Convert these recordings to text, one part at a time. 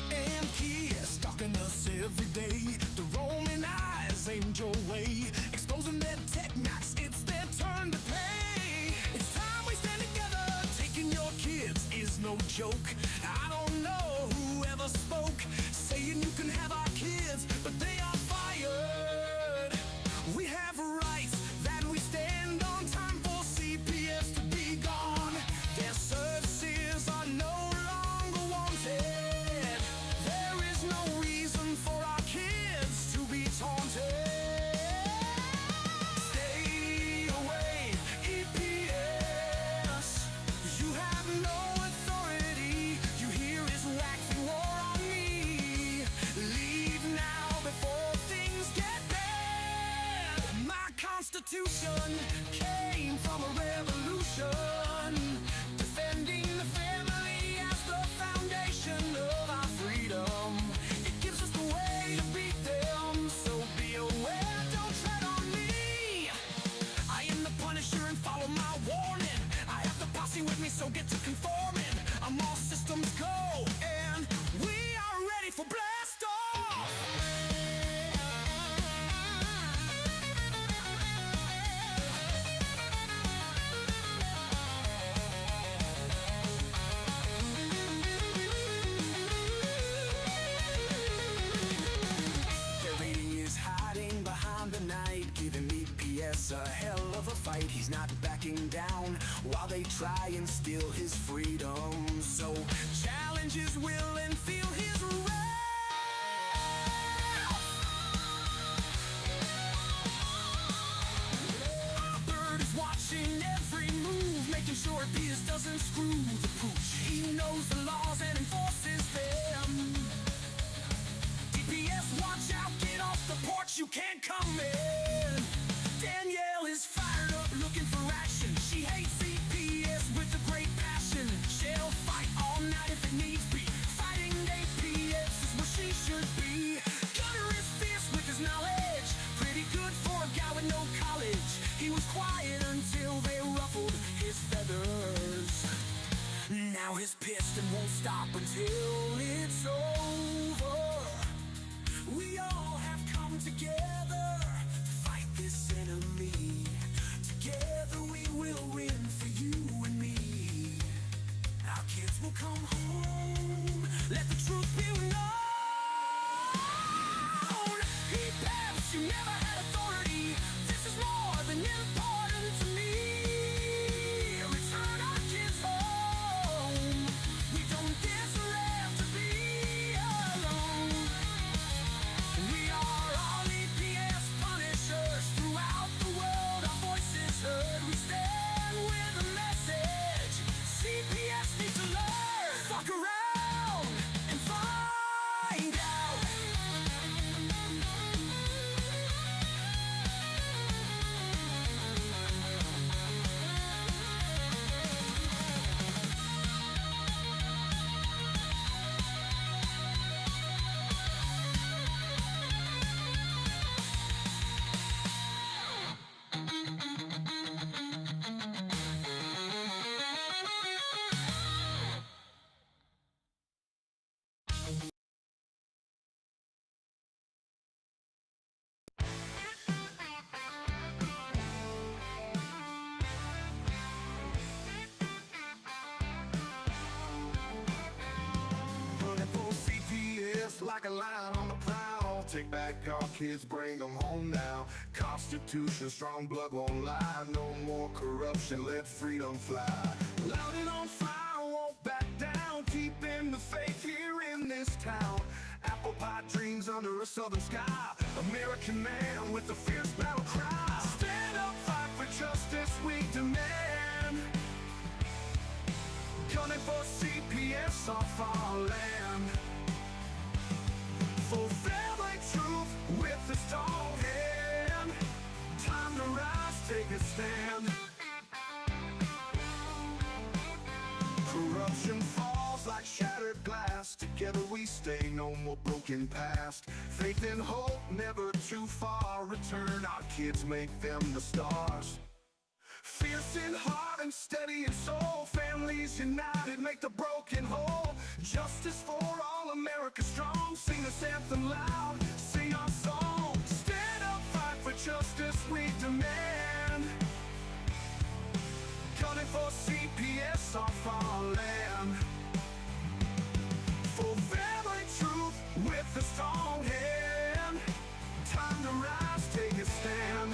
And kids stalking us every day. The roaming eyes aimed your way, exposing their tech knocks. It's their turn to pay. It's time we stand together. Taking your kids is no joke. I don't know whoever spoke, saying you can have our kids, but they are fired. We have rights that we stand on. Time for CPS to be gone. Their services are no longer wanted. There is no reason for our kids to be taunted. Stay away, EPS. You have no authority. You hear is waxing war on me. Leave now before things get bad. My Constitution came from a revolution, defending the family as the foundation of our freedom. It gives us the way to beat them, so be aware, don't tread on me. I am the Punisher and follow my warning. I have the posse with me, so get to conforming. I'm all systems go, and we are ready for blast off. Riveting is hiding behind the night, giving EPS a hell of a fight. He's not backing down while they try and steal his freedom. So challenge his will and feel his wrath. Our bird is watching every move, making sure EPS doesn't screw the pooch. He knows the laws and enforces them. CPS, watch out, get off the porch, you can't come in. Danielle is fired up, looking for action. She hates CPS with a great passion. She'll fight all night if it needs be. Fighting APS is where she should be. Gunner is fierce with his knowledge, pretty good for a guy with no college. He was quiet until they ruffled his feathers. Now he's pissed and won't stop until it's over. We all have come together to fight this enemy. Together we will win for you and me. Our kids will come home. Let the truth be known. EPS, you never had authority. This is more than important to me. Return our kids home. We don't deserve to be alone. We are all EPS punishers throughout the world. Our voices heard. We stand with a message. CPS needs to learn. Fuck around and find out. Running for CPS like a lion on the prowl. Take back our kids, bring them home now. Constitution, strong blood won't lie. No more corruption, let freedom fly. Loud and on fire, won't back down. Keeping the faith here in this town. Apple pie dreams under a southern sky. American man with a fierce battle cry. Stand up, fight for justice, we demand. Gunning for CPS off our land. For family truth with a strong hand. Time to rise, take a stand. Corruption falls like shattered glass together. Together we stay, no more broken past. Faith and hope, never too far. Return our kids, make them the stars. Fierce in heart and steady in soul. Families united, make the broken whole. Justice for all, America strong. Sing this anthem loud, sing our song. Stand up, fight for justice, we demand. Gunning for CPS off our land. For family truth with a strong hand. Time to rise, take a stand.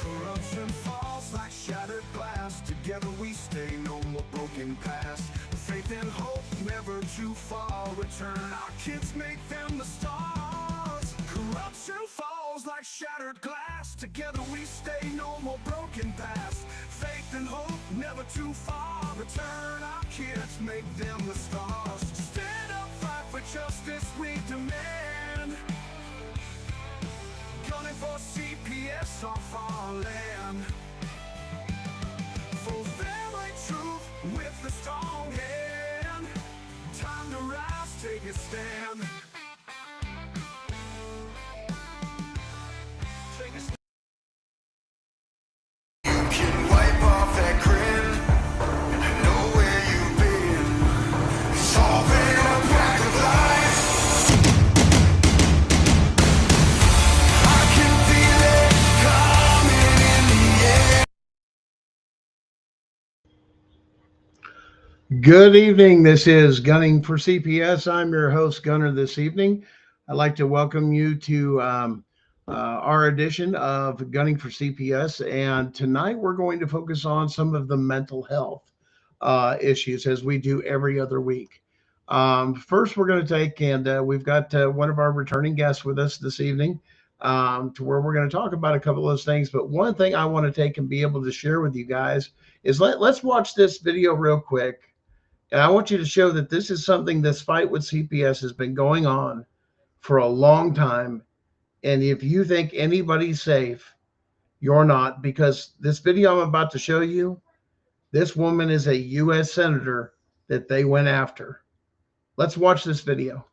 Corruption falls like shattered glass. Together we stay, no more broken past. Faith and hope, never too far. Return our kids, make them the stars. Corruption falls like shattered glass. Together we stay, no more broken past. Faith and hope, never too far. Return our kids, make them the stars. Stand up, fight for justice, we demand. Gunning for CPS off our land. For family truth with a strong hand. Time to rise, take a stand. Take a stand. You can wipe off that grin. I know where you've been. It's all been a pack of lies. I can feel it coming in the air. Good evening. This is Gunning for CPS. I'm your host, Gunner, this evening. I'd like to welcome you to our edition of Gunning for CPS. And tonight we're going to focus on some of the mental health issues as we do every other week. First, we're going to take, and we've got one of our returning guests with us this evening to where we're going to talk about a couple of those things. But one thing I want to take and be able to share with you guys is let's watch this video real quick. And I want you to show that this is something, this fight with CPS has been going on for a long time. And if you think anybody's safe, you're not, because this video I'm about to show you, this woman is a U.S. senator that they went after. Let's watch this video.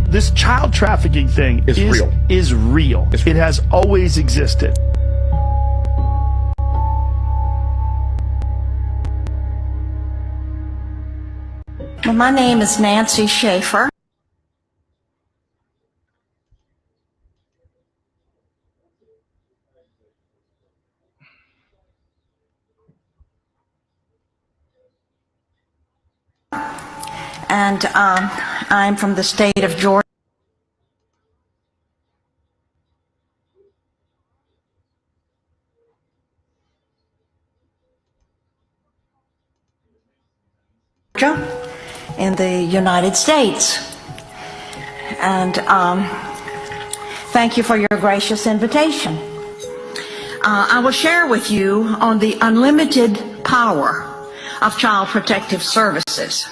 This child trafficking thing is real. It has always existed. Well, my name is Nancy Schaefer. And I'm from the state of Georgia. In the United States. And thank you for your gracious invitation. I will share with you on the unlimited power of Child Protective Services.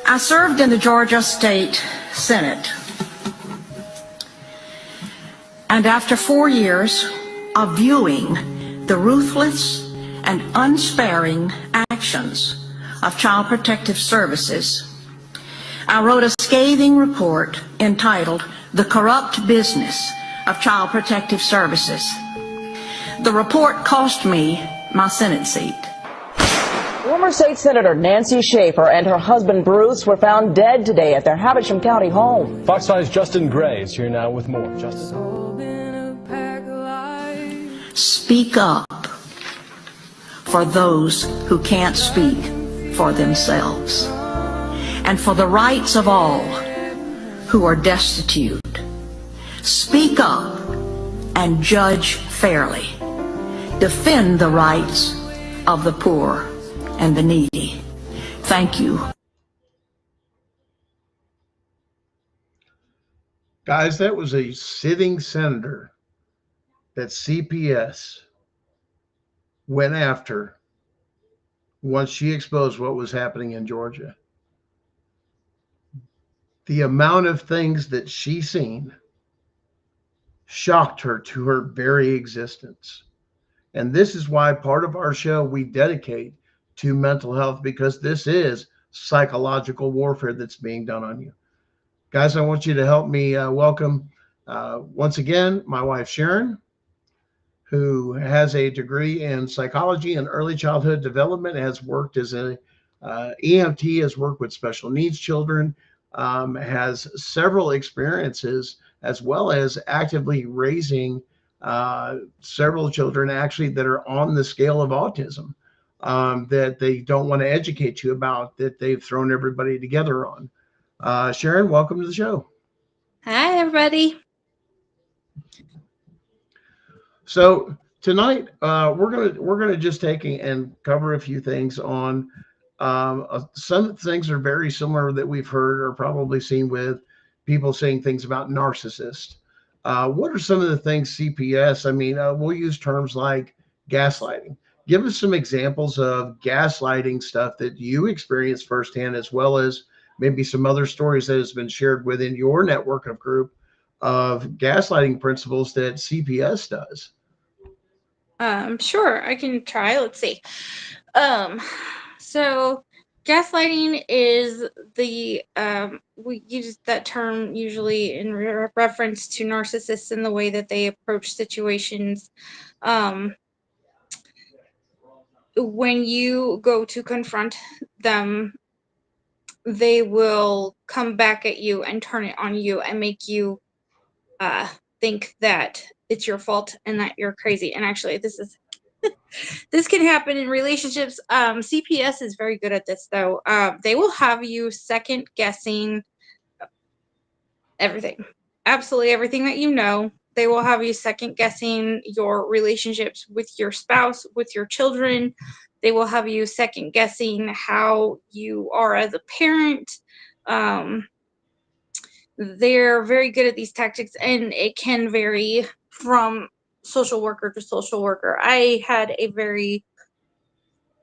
I served in the Georgia State Senate, and after 4 years of viewing the ruthless and unsparing actions of Child Protective Services, I wrote a scathing report entitled "The Corrupt Business of Child Protective Services." The report cost me my Senate seat. Former State Senator Nancy Schaefer and her husband Bruce were found dead today at their Havisham County home. Fox 5's Justin Gray is here now with more. Justin. Speak up for those who can't speak for themselves, and for the rights of all who are destitute. Speak up and judge fairly. defend the rights of the poor and the needy. Thank you. Guys, that was a sitting senator that CPS went after once she exposed what was happening in Georgia. The amount of things that she seen shocked her to her very existence. And this is why part of our show we dedicate to mental health, because this is psychological warfare that's being done on you. Guys, I want you to help me welcome once again my wife, Sharon, who has a degree in psychology and early childhood development, has worked as an EMT, has worked with special needs children, has several experiences, as well as actively raising several children actually that are on the scale of autism, that they don't want to educate you about, that they've thrown everybody together on. Sharon, welcome to the show. Hi, everybody. So tonight we're gonna just take and cover a few things on some things are very similar that we've heard or probably seen with people saying things about narcissists. What are some of the things CPS? I mean, we'll use terms like gaslighting. Give us some examples of gaslighting stuff that you experienced firsthand, as well as maybe some other stories that has been shared within your network of group of gaslighting principles that CPS does. Sure, I can try. Let's see. So gaslighting is the we use that term usually in reference to narcissists and the way that they approach situations. When you go to confront them, they will come back at you and turn it on you and make you think that it's your fault and that you're crazy. And actually, this can happen in relationships. CPS is very good at this, though. They will have you second guessing everything, absolutely everything that you know. They will have you second guessing your relationships with your spouse, with your children. They will have you second guessing how you are as a parent. They're very good at these tactics, and it can vary from social worker to social worker. I had a very,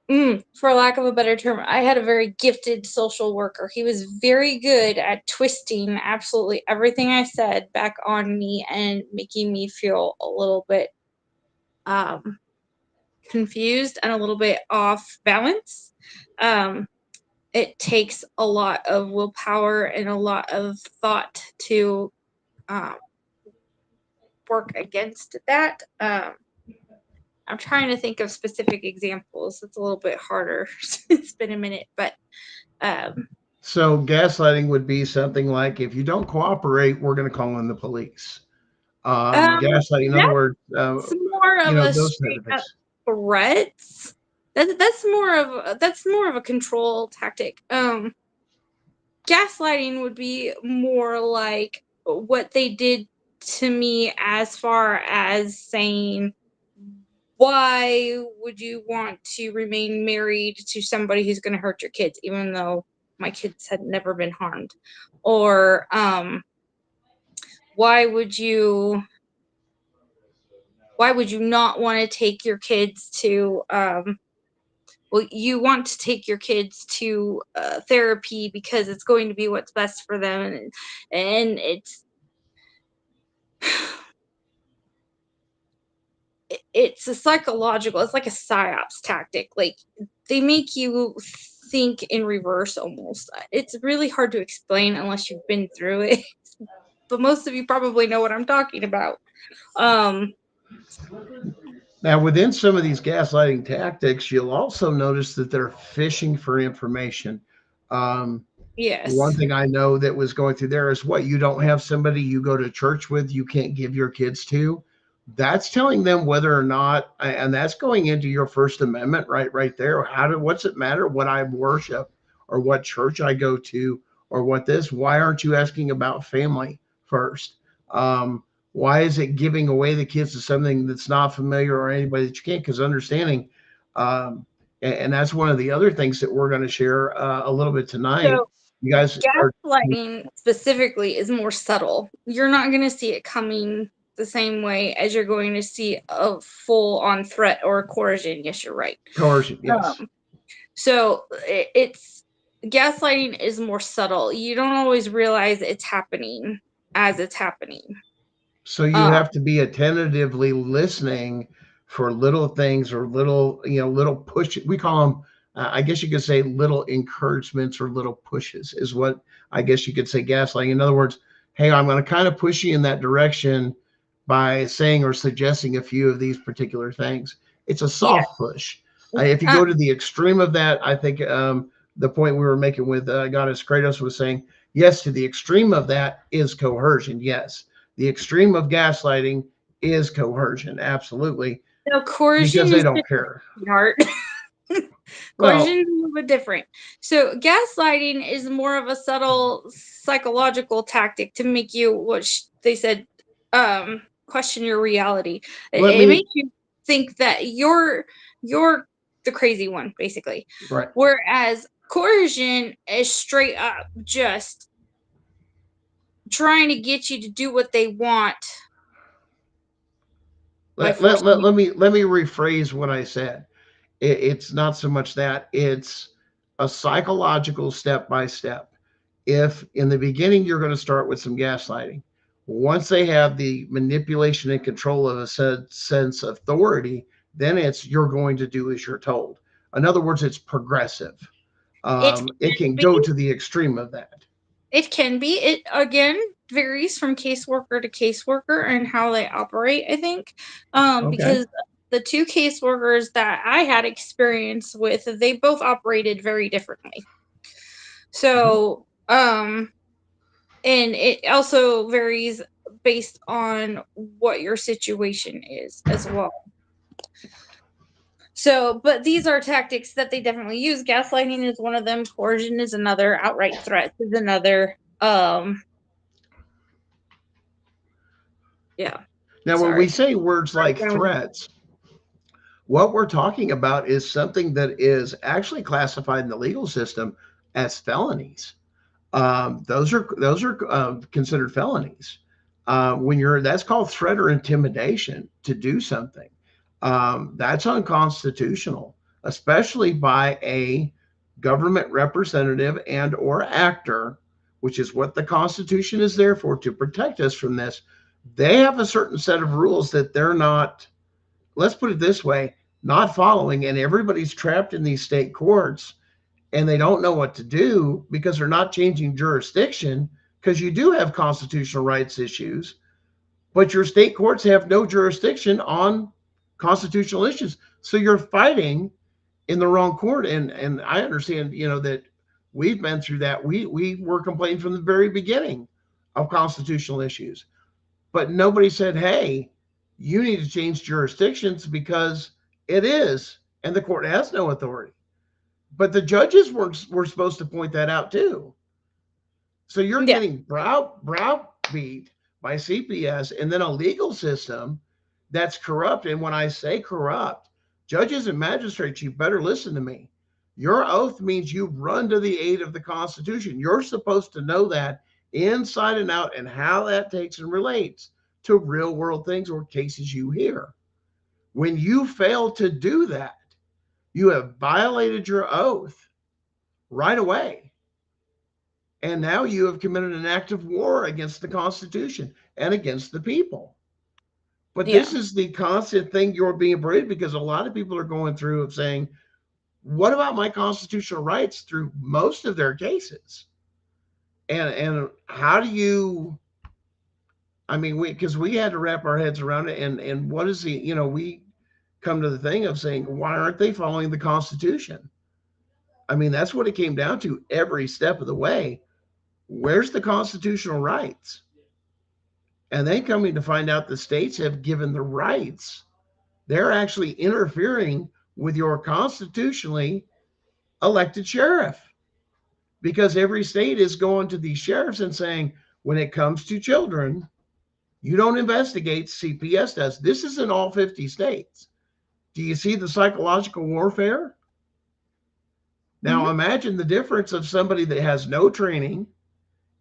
for lack of a better term, I had a very gifted social worker. He was very good at twisting absolutely everything I said back on me and making me feel a little bit confused and a little bit off balance. It takes a lot of willpower and a lot of thought to work against that. I'm trying to think of specific examples. It's a little bit harder. It's been a minute, but so gaslighting would be something like, if you don't cooperate, we're going to call in the police. Gaslighting, in other words, it's more of a those straight kind of up threats. That's more of a control tactic. Gaslighting would be more like what they did to me, as far as saying, why would you want to remain married to somebody who's going to hurt your kids, even though my kids had never been harmed? Or why would you not want to take your kids to well, you want to take your kids to therapy because it's going to be what's best for them, and it's a psychological, it's like a psyops tactic. Like, they make you think in reverse almost. It's really hard to explain unless you've been through it, but most of you probably know what I'm talking about. Now, within some of these gaslighting tactics, you'll also notice that they're fishing for information. Yes. One thing I know that was going through there is, what, you don't have somebody you go to church with, you can't give your kids to. That's telling them whether or not, and that's going into your First Amendment right there. What's it matter what I worship or what church I go to or what this? Why aren't you asking about family first? Why is it giving away the kids to something that's not familiar or anybody that you can't? Because understanding, and that's one of the other things that we're going to share a little bit tonight. So You guys are gaslighting specifically is more subtle. You're not going to see it coming the same way as you're going to see a full-on threat or coercion. Yes, you're right. coercion. Yes. So it's gaslighting is more subtle. You don't always realize it's happening as it's happening. So you have to be attentively listening for little things or little, little push. We call them, I guess you could say, little encouragements or little pushes is what I guess you could say gaslighting. In other words, hey, I'm going to kind of push you in that direction by saying or suggesting a few of these particular things. It's a soft push. If you go to the extreme of that, I think the point we were making with Goddess Kratos was saying, yes, to the extreme of that is coercion. Yes. The extreme of gaslighting is coercion. Absolutely. No, coercion because they is don't care. Art. Well, Coercion is a little bit different. So gaslighting is more of a subtle psychological tactic to make you, what they said, question your reality. It makes you think that you're the crazy one, basically. Right. Whereas coercion is straight up just trying to get you to do what they want. Let me rephrase what I said. It's not so much that, it's a psychological step by step. If in the beginning you're going to start with some gaslighting, once they have the manipulation and control of a sense of authority, then it's you're going to do as you're told. In other words, it's progressive. It can go to the extreme of that. It can be. It again varies from caseworker to caseworker and how they operate, I think. Because the two caseworkers that I had experience with, they both operated very differently. So, and it also varies based on what your situation is as well. So, but these are tactics that they definitely use. Gaslighting is one of them. Coercion is another. Outright threats is another. Yeah. Now, when we say words like threats, what we're talking about is something that is actually classified in the legal system as felonies. Those are considered felonies. That's called threat or intimidation to do something. That's unconstitutional, especially by a government representative and or actor, which is what the Constitution is there for, to protect us from this. They have a certain set of rules that they're not, let's put it this way, not following, and everybody's trapped in these state courts and they don't know what to do because they're not changing jurisdiction, because you do have constitutional rights issues, but your state courts have no jurisdiction on constitutional issues. So you're fighting in the wrong court. And I understand, that we've been through that. We were complaining from the very beginning of constitutional issues, but nobody said, hey, you need to change jurisdictions because it is, and the court has no authority. But the judges were supposed to point that out too. So you're getting browbeat by CPS and then a legal system that's corrupt. And when I say corrupt, judges and magistrates, you better listen to me. Your oath means you run to the aid of the Constitution. You're supposed to know that inside and out and how that takes and relates to real world things or cases you hear. When you fail to do that, you have violated your oath right away. And now you have committed an act of war against the Constitution and against the people. But this is the constant thing you're being berated, because a lot of people are going through of saying, what about my constitutional rights through most of their cases? And how do you, because we had to wrap our heads around it. And what is we come to the thing of saying, why aren't they following the Constitution? That's what it came down to every step of the way. Where's the constitutional rights? And then coming to find out the states have given the rights. They're actually interfering with your constitutionally elected sheriff, because every state is going to these sheriffs and saying, when it comes to children, You don't investigate, CPS does. This is in all 50 states. Do you see the psychological warfare? Now imagine the difference of somebody that has no training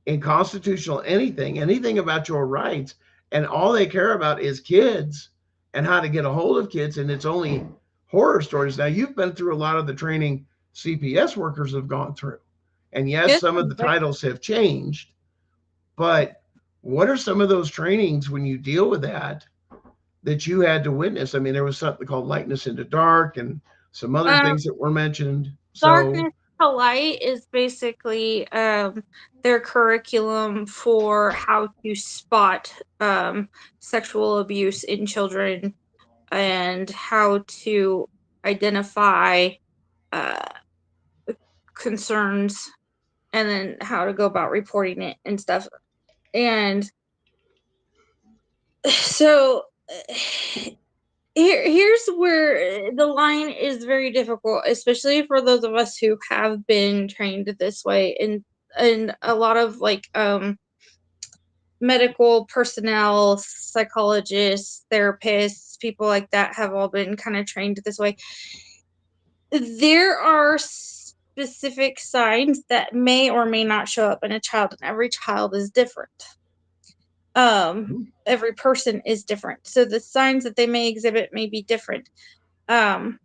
in constitutional anything about your rights, and all they care about is kids and how to get a hold of kids, and it's only horror stories. Now, you've been through a lot of the training CPS workers have gone through. And yes, Yes, some of the titles have changed, but what are some of those trainings when you deal with that you had to witness? I mean, there was something called Lightness into Dark and some other things that were mentioned. Darkness to Light is basically their curriculum for how to spot sexual abuse in children and how to identify concerns and then how to go about reporting it and stuff. And so here's where the line is very difficult, especially for those of us who have been trained this way, and a lot of like medical personnel, psychologists, therapists, people like that have all been kind of trained this way. There are specific signs that may or may not show up in a child, and every child is different. Every person is different, so the signs that they may exhibit may be different. The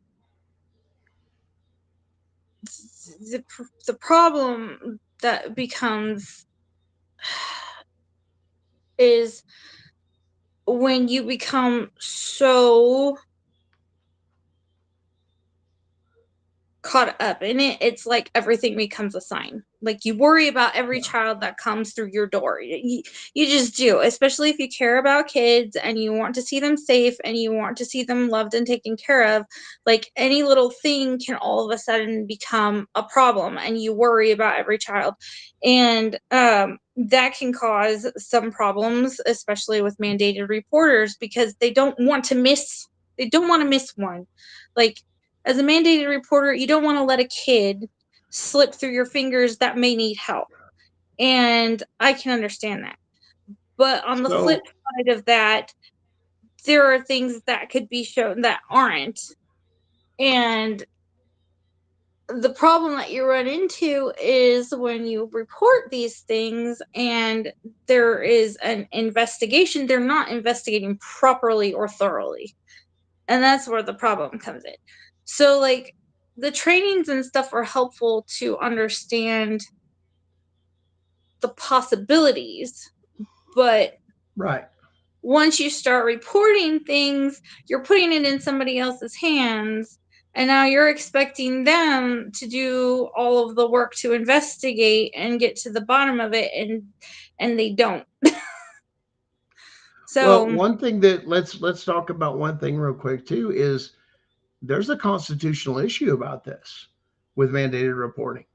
problem that becomes is when you become so caught up in it, it's like everything becomes a sign. Like you worry about every child that comes through your door. You just do, especially if you care about kids and you want to see them safe and you want to see them loved and taken care of. Like any little thing can all of a sudden become a problem, and you worry about every child. And that can cause some problems, especially with mandated reporters, because they don't want to miss one. Like, as a mandated reporter, you don't want to let a kid slip through your fingers that may need help. And I can understand that. But on the flip side of that, there are things that could be shown that aren't. And the problem that you run into is when you report these things and there is an investigation, they're not investigating properly or thoroughly. And that's where the problem comes in. So, like, the trainings and stuff are helpful to understand the possibilities, but Right. once you start reporting things, you're putting it in somebody else's hands, and now you're expecting them to do all of the work to investigate and get to the bottom of it, and they don't. Well, So one thing that let's talk about one thing real quick too is there's a constitutional issue about this with mandated reporting.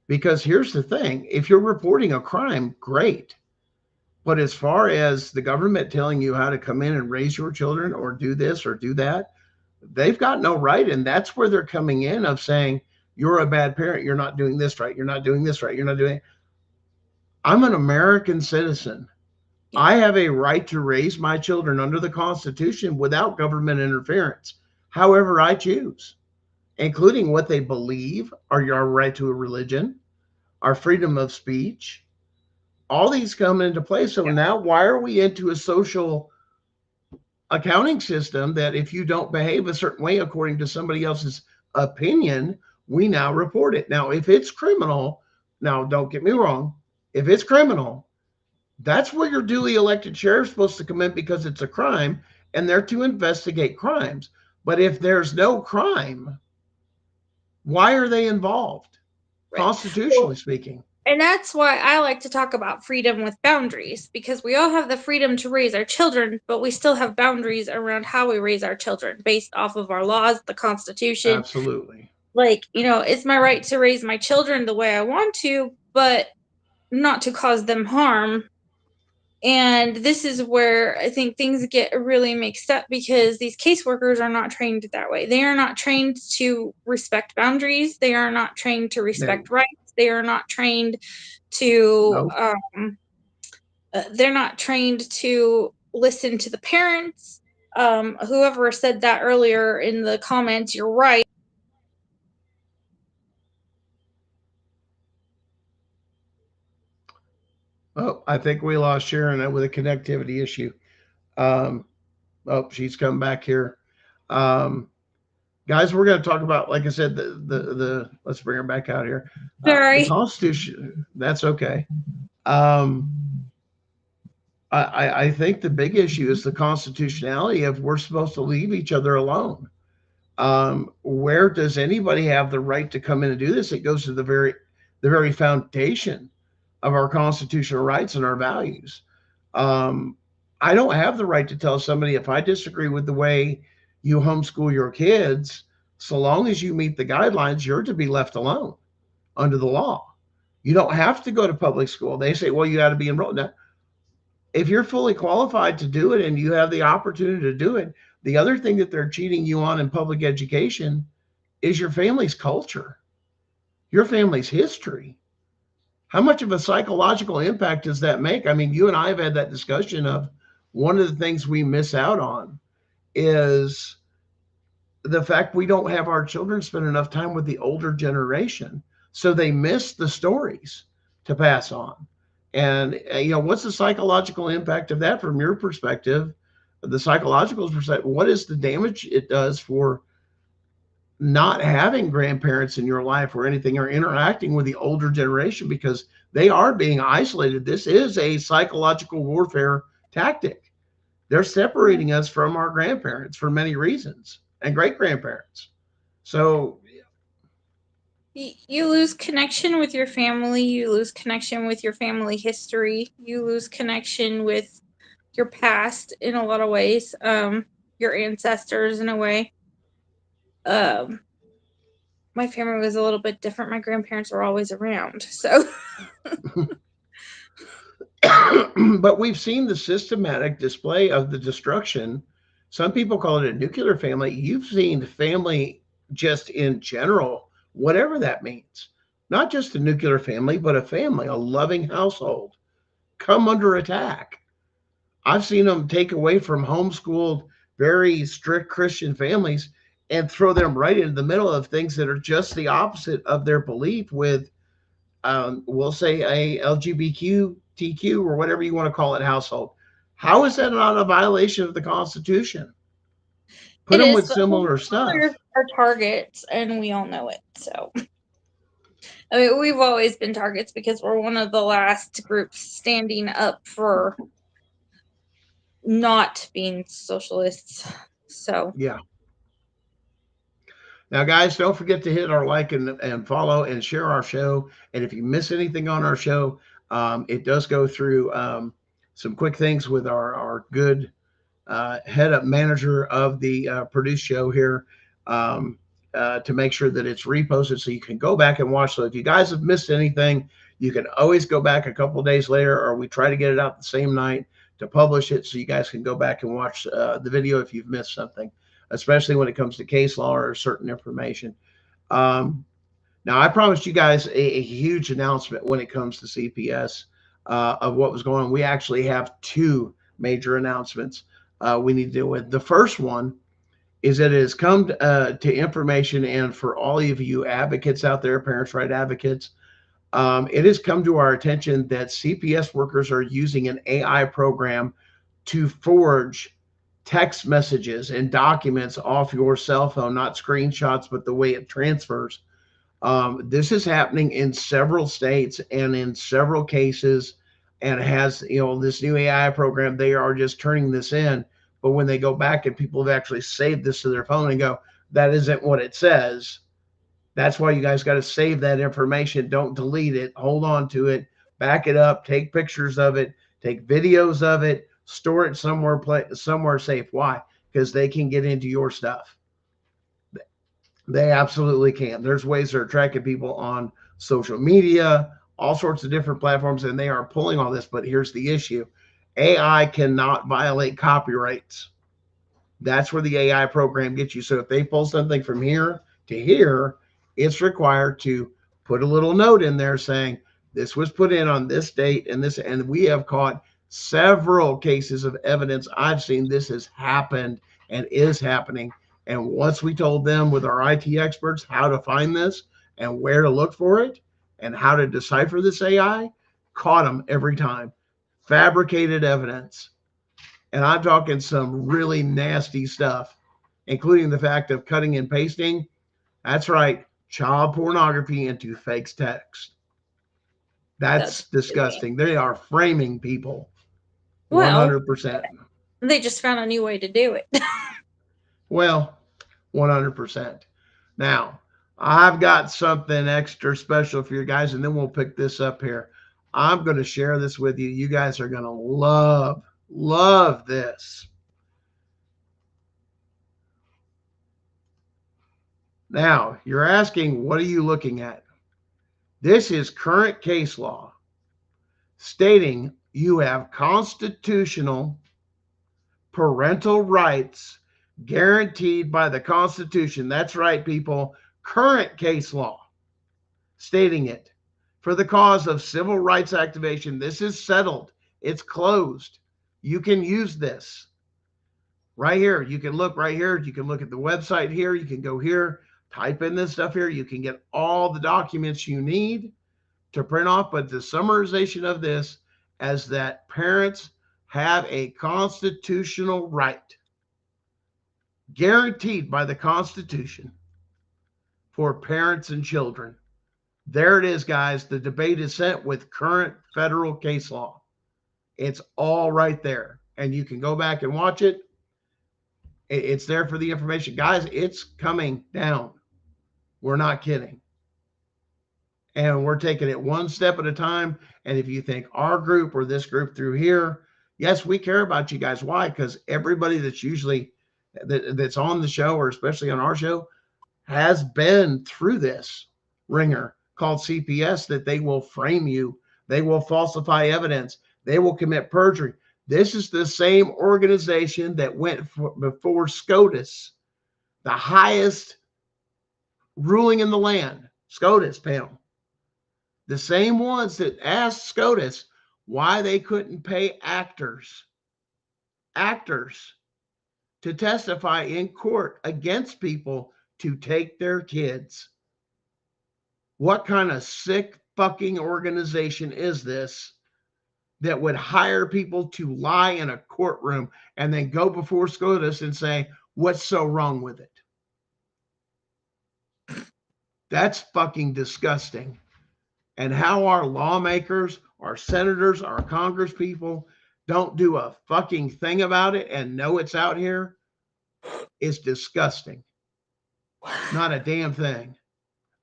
Because here's the thing, if you're reporting a crime, great. But as far as the government telling you how to come in and raise your children or do this or do that, they've got no right. And that's where they're coming in of saying, you're a bad parent. You're not doing this right. You're not doing this right. You're not doing. I'm an American citizen. I have a right to raise my children under the Constitution without government interference, however I choose, including what they believe, our right to a religion, our freedom of speech. All these come into play. So now, why are we into a social accounting system that if you don't behave a certain way according to somebody else's opinion, we now report it? Now, if it's criminal, now don't get me wrong, if it's criminal, that's where your duly elected sheriff's supposed to come in because it's a crime and they're to investigate crimes. But if there's no crime, why are they involved? right. Constitutionally speaking. And that's why I like to talk about freedom with boundaries, because we all have the freedom to raise our children, but we still have boundaries around how we raise our children based off of our laws, the Constitution. Absolutely. Like, it's my right to raise my children the way I want to, but not to cause them harm. And this is where I think things get really mixed up, because these caseworkers are not trained that way. They are not trained to respect boundaries. They are not trained to respect rights. They are not trained to, they're not trained to listen to the parents. Whoever said that earlier in the comments, you're right. Oh, I think we lost Sharon with a connectivity issue. Oh, she's come back here. Guys, we're going to talk about, like I said, the let's bring her back out here. The Sorry. Constitution. That's okay. I think the big issue is the constitutionality of we're supposed to leave each other alone. Where does anybody have the right to come in and do this? It goes to the very foundation of our constitutional rights and our values. I don't have the right to tell somebody if I disagree with the way you homeschool your kids. So long as you meet the guidelines, you're to be left alone under the law. You don't have to go to public school. They say, well, you got to be enrolled. Now, if you're fully qualified to do it and you have the opportunity to do it, the other thing that they're cheating you on in public education is your family's culture, your family's history. How much of a psychological impact does that make? I mean, you and I have had that discussion of one of the things we miss out on is the fact we don't have our children spend enough time with the older generation. So they miss the stories to pass on. And, what's the psychological impact of that from your perspective? The psychological perspective, what is the damage it does for not having grandparents in your life or anything, or interacting with the older generation, because they are being isolated. This is a psychological warfare tactic. They're separating us from our grandparents for many reasons, and great grandparents. So you lose connection with your family, you lose connection with your family history, you lose connection with your past in a lot of ways, your ancestors in a way. My family was a little bit different. My grandparents were always around, so. But we've seen the systematic display of the destruction. Some people call it a nuclear family. You've seen family just in general, whatever that means. Not just a nuclear family, but a family, a loving household, come under attack. I've seen them take away from homeschooled, very strict Christian families and throw them right into the middle of things that are just the opposite of their belief with, we'll say, a LGBTQ or whatever you want to call it household. How is that not a violation of the Constitution? Put them with similar stuff. Are targets, and we all know it. So, I mean, we've always been targets because we're one of the last groups standing up for not being socialists. So, yeah. Now, guys, don't forget to hit our like and follow and share our show. And if you miss anything on our show, it does go through some quick things with our good head up manager of the produced show here to make sure that it's reposted so you can go back and watch. So if you guys have missed anything, you can always go back a couple of days later, or we try to get it out the same night to publish it so you guys can go back and watch the video if you've missed something, especially when it comes to case law or certain information. Now, I promised you guys a huge announcement when it comes to CPS of what was going on. We actually have two major announcements we need to deal with. The first one is that it has come to information, and for all of you advocates out there, parents' right advocates, it has come to our attention that CPS workers are using an AI program to forge text messages and documents off your cell phone, not screenshots, but the way it transfers. This is happening in several states and in several cases, and has, this new AI program, they are just turning this in. But when they go back and people have actually saved this to their phone and go, that isn't what it says. That's why you guys got to save that information. Don't delete it. Hold on to it. Back it up. Take pictures of it. Take videos of it. Store it somewhere safe. Why? Because they can get into your stuff. They absolutely can. There's ways they're tracking people on social media, all sorts of different platforms, and they are pulling all this. But here's the issue. AI cannot violate copyrights. That's where the AI program gets you. So if they pull something from here to here, it's required to put a little note in there saying this was put in on this date and this, and we have caught several cases of evidence I've seen this has happened and is happening. And once we told them with our IT experts how to find this and where to look for it and how to decipher this AI, caught them every time. Fabricated evidence. And I'm talking some really nasty stuff, including the fact of cutting and pasting. That's right, child pornography into fake text. That's disgusting. They are framing people. Well, 100%. they just found a new way to do it. Well, 100%. Now, I've got something extra special for you guys, and then we'll pick this up here. I'm going to share this with you. You guys are going to love this. Now, you're asking, what are you looking at? This is current case law stating you have constitutional parental rights guaranteed by the Constitution. That's right, people. Current case law stating it. For the cause of civil rights activation, this is settled. It's closed. You can use this right here. You can look right here. You can look at the website here. You can go here, type in this stuff here. You can get all the documents you need to print off. But the summarization of this is that parents have a constitutional right guaranteed by the Constitution for parents and children. There it is, guys. The debate is set with current federal case law. It's all right there. And you can go back and watch it. It's there for the information. Guys, it's coming down. We're not kidding. And we're taking it one step at a time. And if you think our group or this group through here, yes, we care about you guys. Why? Because everybody that's usually that's on the show, or especially on our show, has been through this ringer called CPS, that they will frame you. They will falsify evidence. They will commit perjury. This is the same organization that went before SCOTUS, the highest ruling in the land, SCOTUS panel. The same ones that asked SCOTUS why they couldn't pay actors to testify in court against people to take their kids. What kind of sick fucking organization is this that would hire people to lie in a courtroom and then go before SCOTUS and say, what's so wrong with it? That's fucking disgusting. And how our lawmakers, our senators, our Congress people don't do a fucking thing about it and know it's out here is disgusting. Not a damn thing.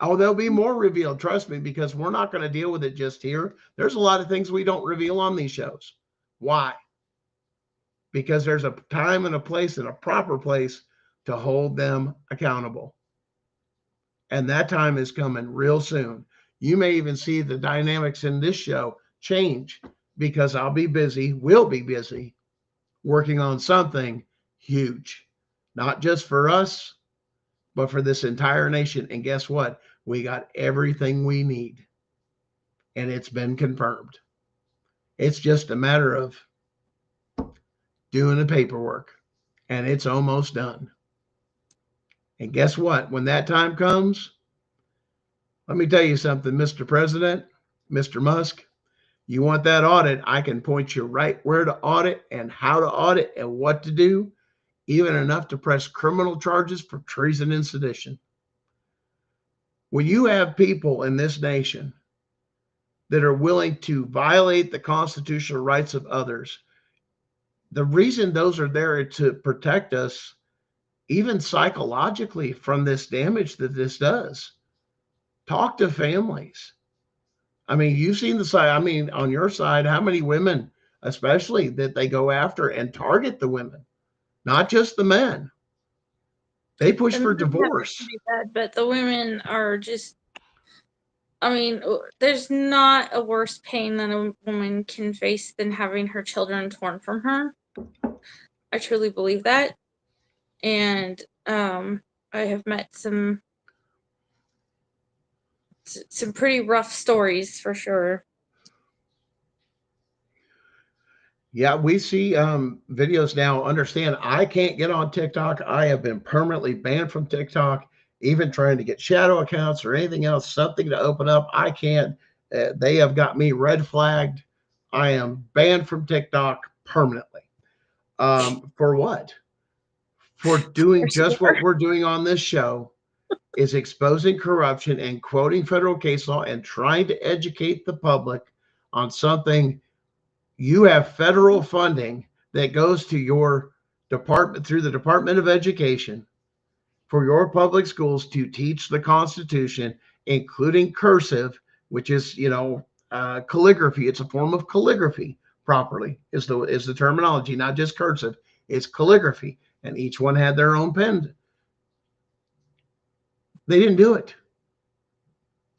Oh, there'll be more revealed, trust me, because we're not going to deal with it just here. There's a lot of things we don't reveal on these shows. Why? Because there's a time and a place and a proper place to hold them accountable. And that time is coming real soon. You may even see the dynamics in this show change because I'll be busy, we'll be busy working on something huge, not just for us, but for this entire nation. And guess what? We got everything we need, and it's been confirmed. It's just a matter of doing the paperwork, and it's almost done. And guess what? When that time comes, let me tell you something, Mr. President, Mr. Musk, you want that audit, I can point you right where to audit and how to audit and what to do, even enough to press criminal charges for treason and sedition. When you have people in this nation that are willing to violate the constitutional rights of others, the reason those are there is to protect us, even psychologically, from this damage that this does. Talk to families. I mean, you've seen the side. I mean, on your side, how many women, especially, that they go after and target the women, not just the men. They push for divorce. Bad, but the women are just, I mean, there's not a worse pain that a woman can face than having her children torn from her. I truly believe that. And I have met some pretty rough stories for sure. Yeah, we see videos now. Understand, I can't get on TikTok. I have been permanently banned from TikTok. Even trying to get shadow accounts or anything else, something to open up, I can't. They have got me red flagged. I am banned from TikTok permanently. For what? For doing just what we're doing on this show, is exposing corruption and quoting federal case law and trying to educate the public on something. You have federal funding that goes to your department through the Department of Education for your public schools to teach the Constitution, including cursive, which is, calligraphy. It's a form of calligraphy. Properly is the terminology, not just cursive. It's calligraphy, and each one had their own pen. They didn't do it.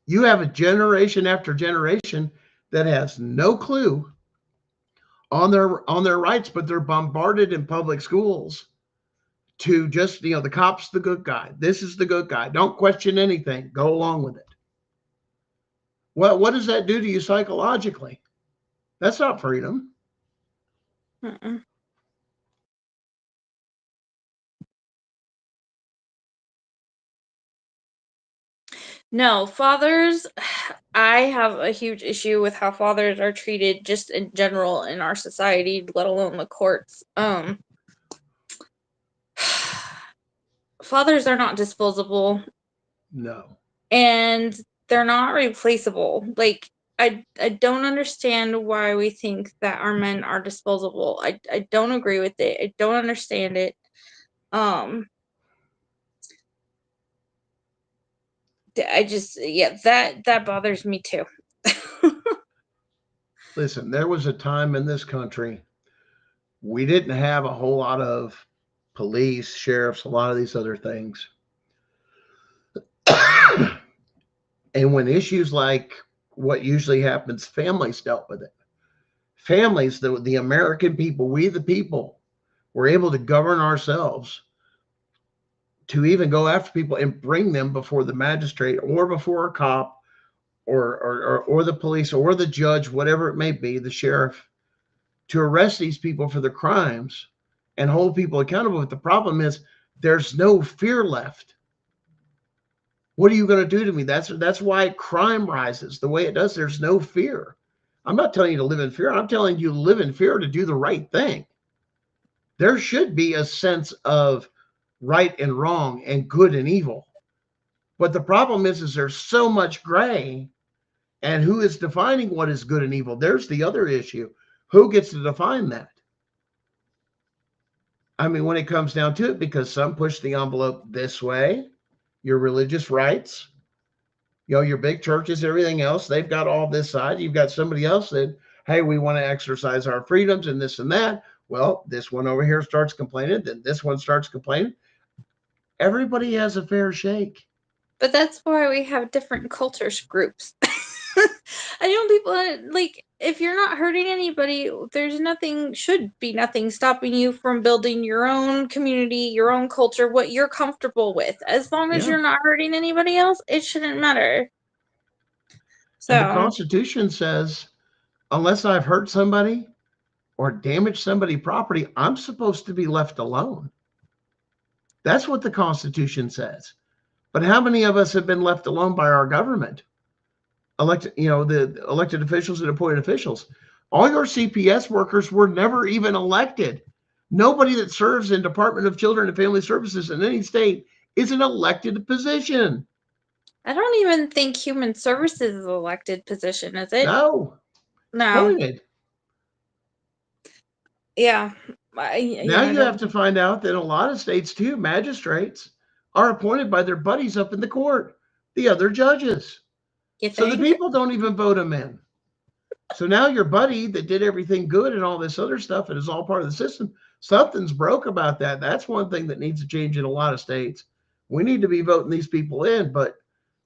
You have a generation after generation that has no clue on their rights, but they're bombarded in public schools to just, the cop's the good guy. This is the good guy. Don't question anything. Go along with it. What does that do to you psychologically? That's not freedom. Mm-mm. No, fathers, I have a huge issue with how fathers are treated just in general in our society, let alone the courts. Fathers are not disposable. No. And they're not replaceable. Like, I don't understand why we think that our men are disposable. I don't agree with it. I don't understand it. I just, yeah, that bothers me too. Listen, there was a time in this country we didn't have a whole lot of police, sheriffs, a lot of these other things. And when issues like what usually happens, families dealt with it. Families, the American people, we the people, were able to govern ourselves to even go after people and bring them before the magistrate or before a cop or the police or the judge, whatever it may be, the sheriff, to arrest these people for their crimes and hold people accountable. But the problem is there's no fear left. What are you going to do to me? That's why crime rises the way it does. There's no fear. I'm not telling you to live in fear. I'm telling you to live in fear to do the right thing. There should be a sense of right and wrong and good and evil. But the problem is there's so much gray, and who is defining what is good and evil? There's the other issue. Who gets to define that? I mean, when it comes down to it, because some push the envelope this way, your religious rights, your big churches, everything else, they've got all this side. You've got somebody else that, hey, we want to exercise our freedoms and this and that. Well, this one over here starts complaining, then this one starts complaining. Everybody has a fair shake. But that's why we have different cultures groups. I know people, like, if you're not hurting anybody, should be nothing stopping you from building your own community, your own culture, what you're comfortable with. As long as you're not hurting anybody else, it shouldn't matter. So, and the Constitution says, unless I've hurt somebody or damaged somebody's property, I'm supposed to be left alone. That's what the Constitution says. But how many of us have been left alone by our government? The elected officials and appointed officials. All your CPS workers were never even elected. Nobody that serves in Department of Children and Family Services in any state is an elected position. I don't even think Human Services is an elected position, is it? No. Appointed. Yeah. Now you have to find out that in a lot of states too, magistrates are appointed by their buddies up in the court, the other judges. So the people don't even vote them in. So now your buddy that did everything good and all this other stuff and is all part of the system, something's broke about that. That's one thing that needs to change in a lot of states. We need to be voting these people in, but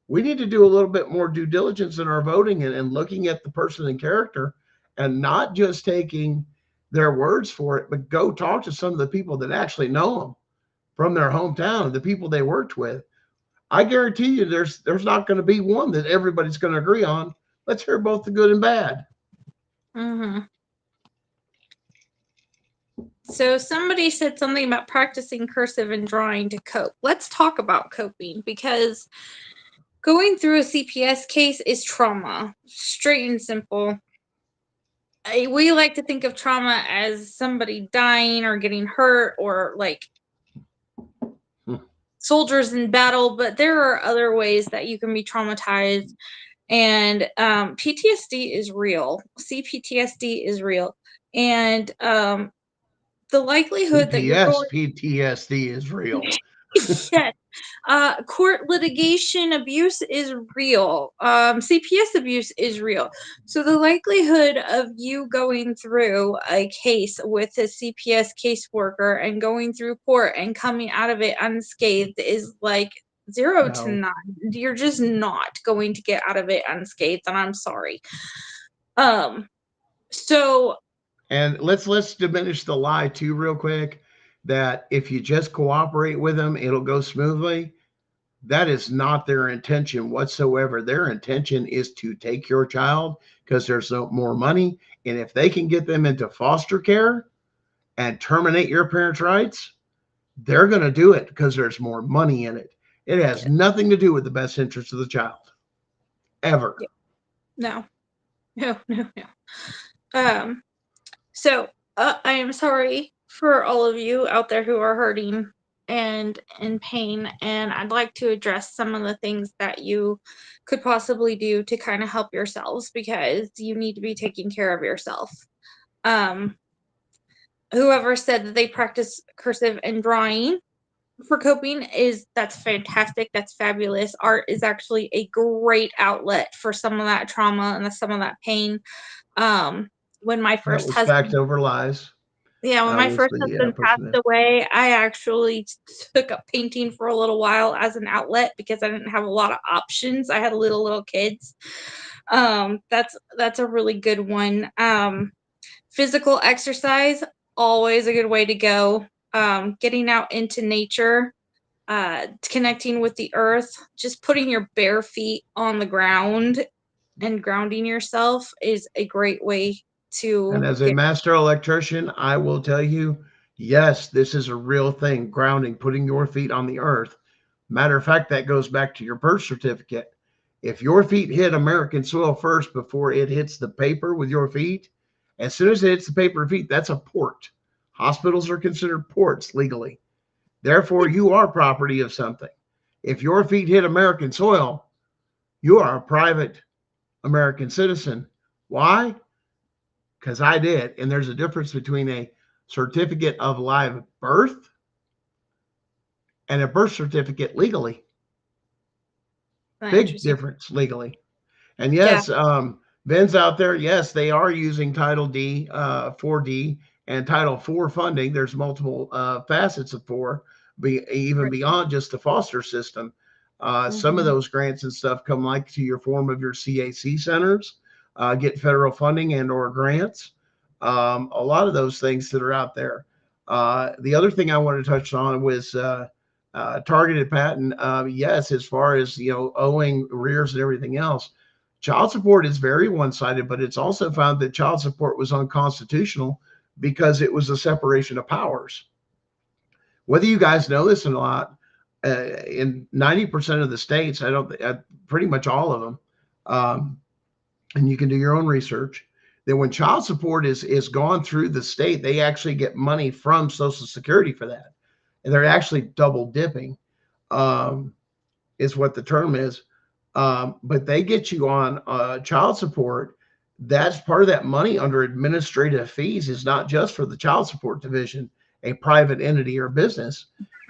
we need to do a little bit more due diligence in our voting and looking at the person and character and not just taking their words for it, but go talk to some of the people that actually know them from their hometown, the people they worked with. I guarantee you there's not going to be one that everybody's going to agree on. Let's hear both the good and bad. Mm-hmm. So somebody said something about practicing cursive and drawing to cope. Let's talk about coping, because going through a CPS case is trauma, straight and simple. We like to think of trauma as somebody dying or getting hurt or like soldiers in battle, but there are other ways that you can be traumatized. And PTSD is real. CPTSD is real. And the likelihood that you're CPS going PTSD is real. yes. Court litigation abuse is real. CPS abuse is real. So the likelihood of you going through a case with a CPS caseworker and going through court and coming out of it unscathed is like 0 to 9. You're just not going to get out of it unscathed, and I'm sorry. So And let's diminish the lie too real quick, that if you just cooperate with them, it'll go smoothly. That is not their intention whatsoever. Their intention is to take your child because there's no more money. And if they can get them into foster care and terminate your parents' rights, they're going to do it because there's more money in it. It has nothing to do with the best interest of the child, ever. no. So I am sorry for all of you out there who are hurting and in pain, and I'd like to address some of the things that you could possibly do to kind of help yourselves, because you need to be taking care of yourself. Whoever said that they practice cursive and drawing for coping, that's fantastic. That's fabulous. Art is actually a great outlet for some of that trauma and some of that pain. When my That first was husband, fact over lies. yeah, when my Was first the husband passed person. away, I actually took up painting for a little while as an outlet because I didn't have a lot of options. I had little kids. That's a really good one. Physical exercise, always a good way to go. Getting out into nature, connecting with the earth, just putting your bare feet on the ground and grounding yourself is a great way to And as a master electrician, I will tell you, yes, this is a real thing. Grounding, putting your feet on the earth. Matter of fact, that goes back to your birth certificate. If your feet hit American soil first before it hits the paper with your feet, as soon as it hits the paper feet, that's a port. Hospitals are considered ports legally. Therefore, you are property of something. If your feet hit American soil, you are a private American citizen. Why? Because I did. And there's a difference between a certificate of live birth and a birth certificate legally. Big difference legally. And yes, Ben's out there. Yes, they are using Title D, 4D, and Title 4 funding. There's multiple facets of 4, even beyond just the foster system. Some of those grants and stuff come like to your form of your CAC centers, get federal funding and or grants. A lot of those things that are out there. The other thing I wanted to touch on was targeted patent. Yes, as far as owing arrears and everything else, child support is very one-sided, but it's also found that child support was unconstitutional because it was a separation of powers. Whether you guys know this or not, in 90% of the states, pretty much all of them, and you can do your own research, that when child support is gone through the state, they actually get money from Social Security for that. And they're actually double dipping, is what the term is. But they get you on child support. That's part of that money under administrative fees is not just for the child support division, a private entity or business.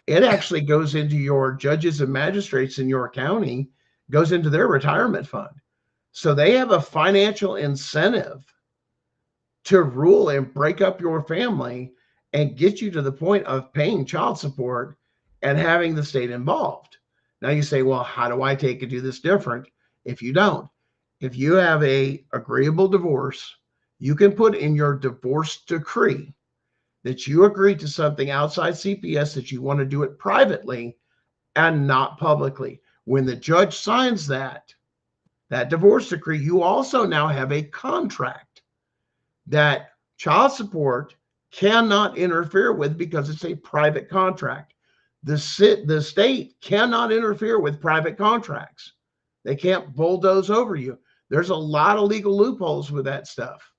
It actually goes into your judges and magistrates in your county, goes into their retirement fund. So they have a financial incentive to rule and break up your family and get you to the point of paying child support and having the state involved. Now you say, well, how do I do this different? If you don't, if you have a agreeable divorce, you can put in your divorce decree that you agree to something outside CPS, that you want to do it privately and not publicly. When the judge signs that divorce decree, you also now have a contract that child support cannot interfere with because it's a private contract. The state cannot interfere with private contracts. They can't bulldoze over you. There's a lot of legal loopholes with that stuff.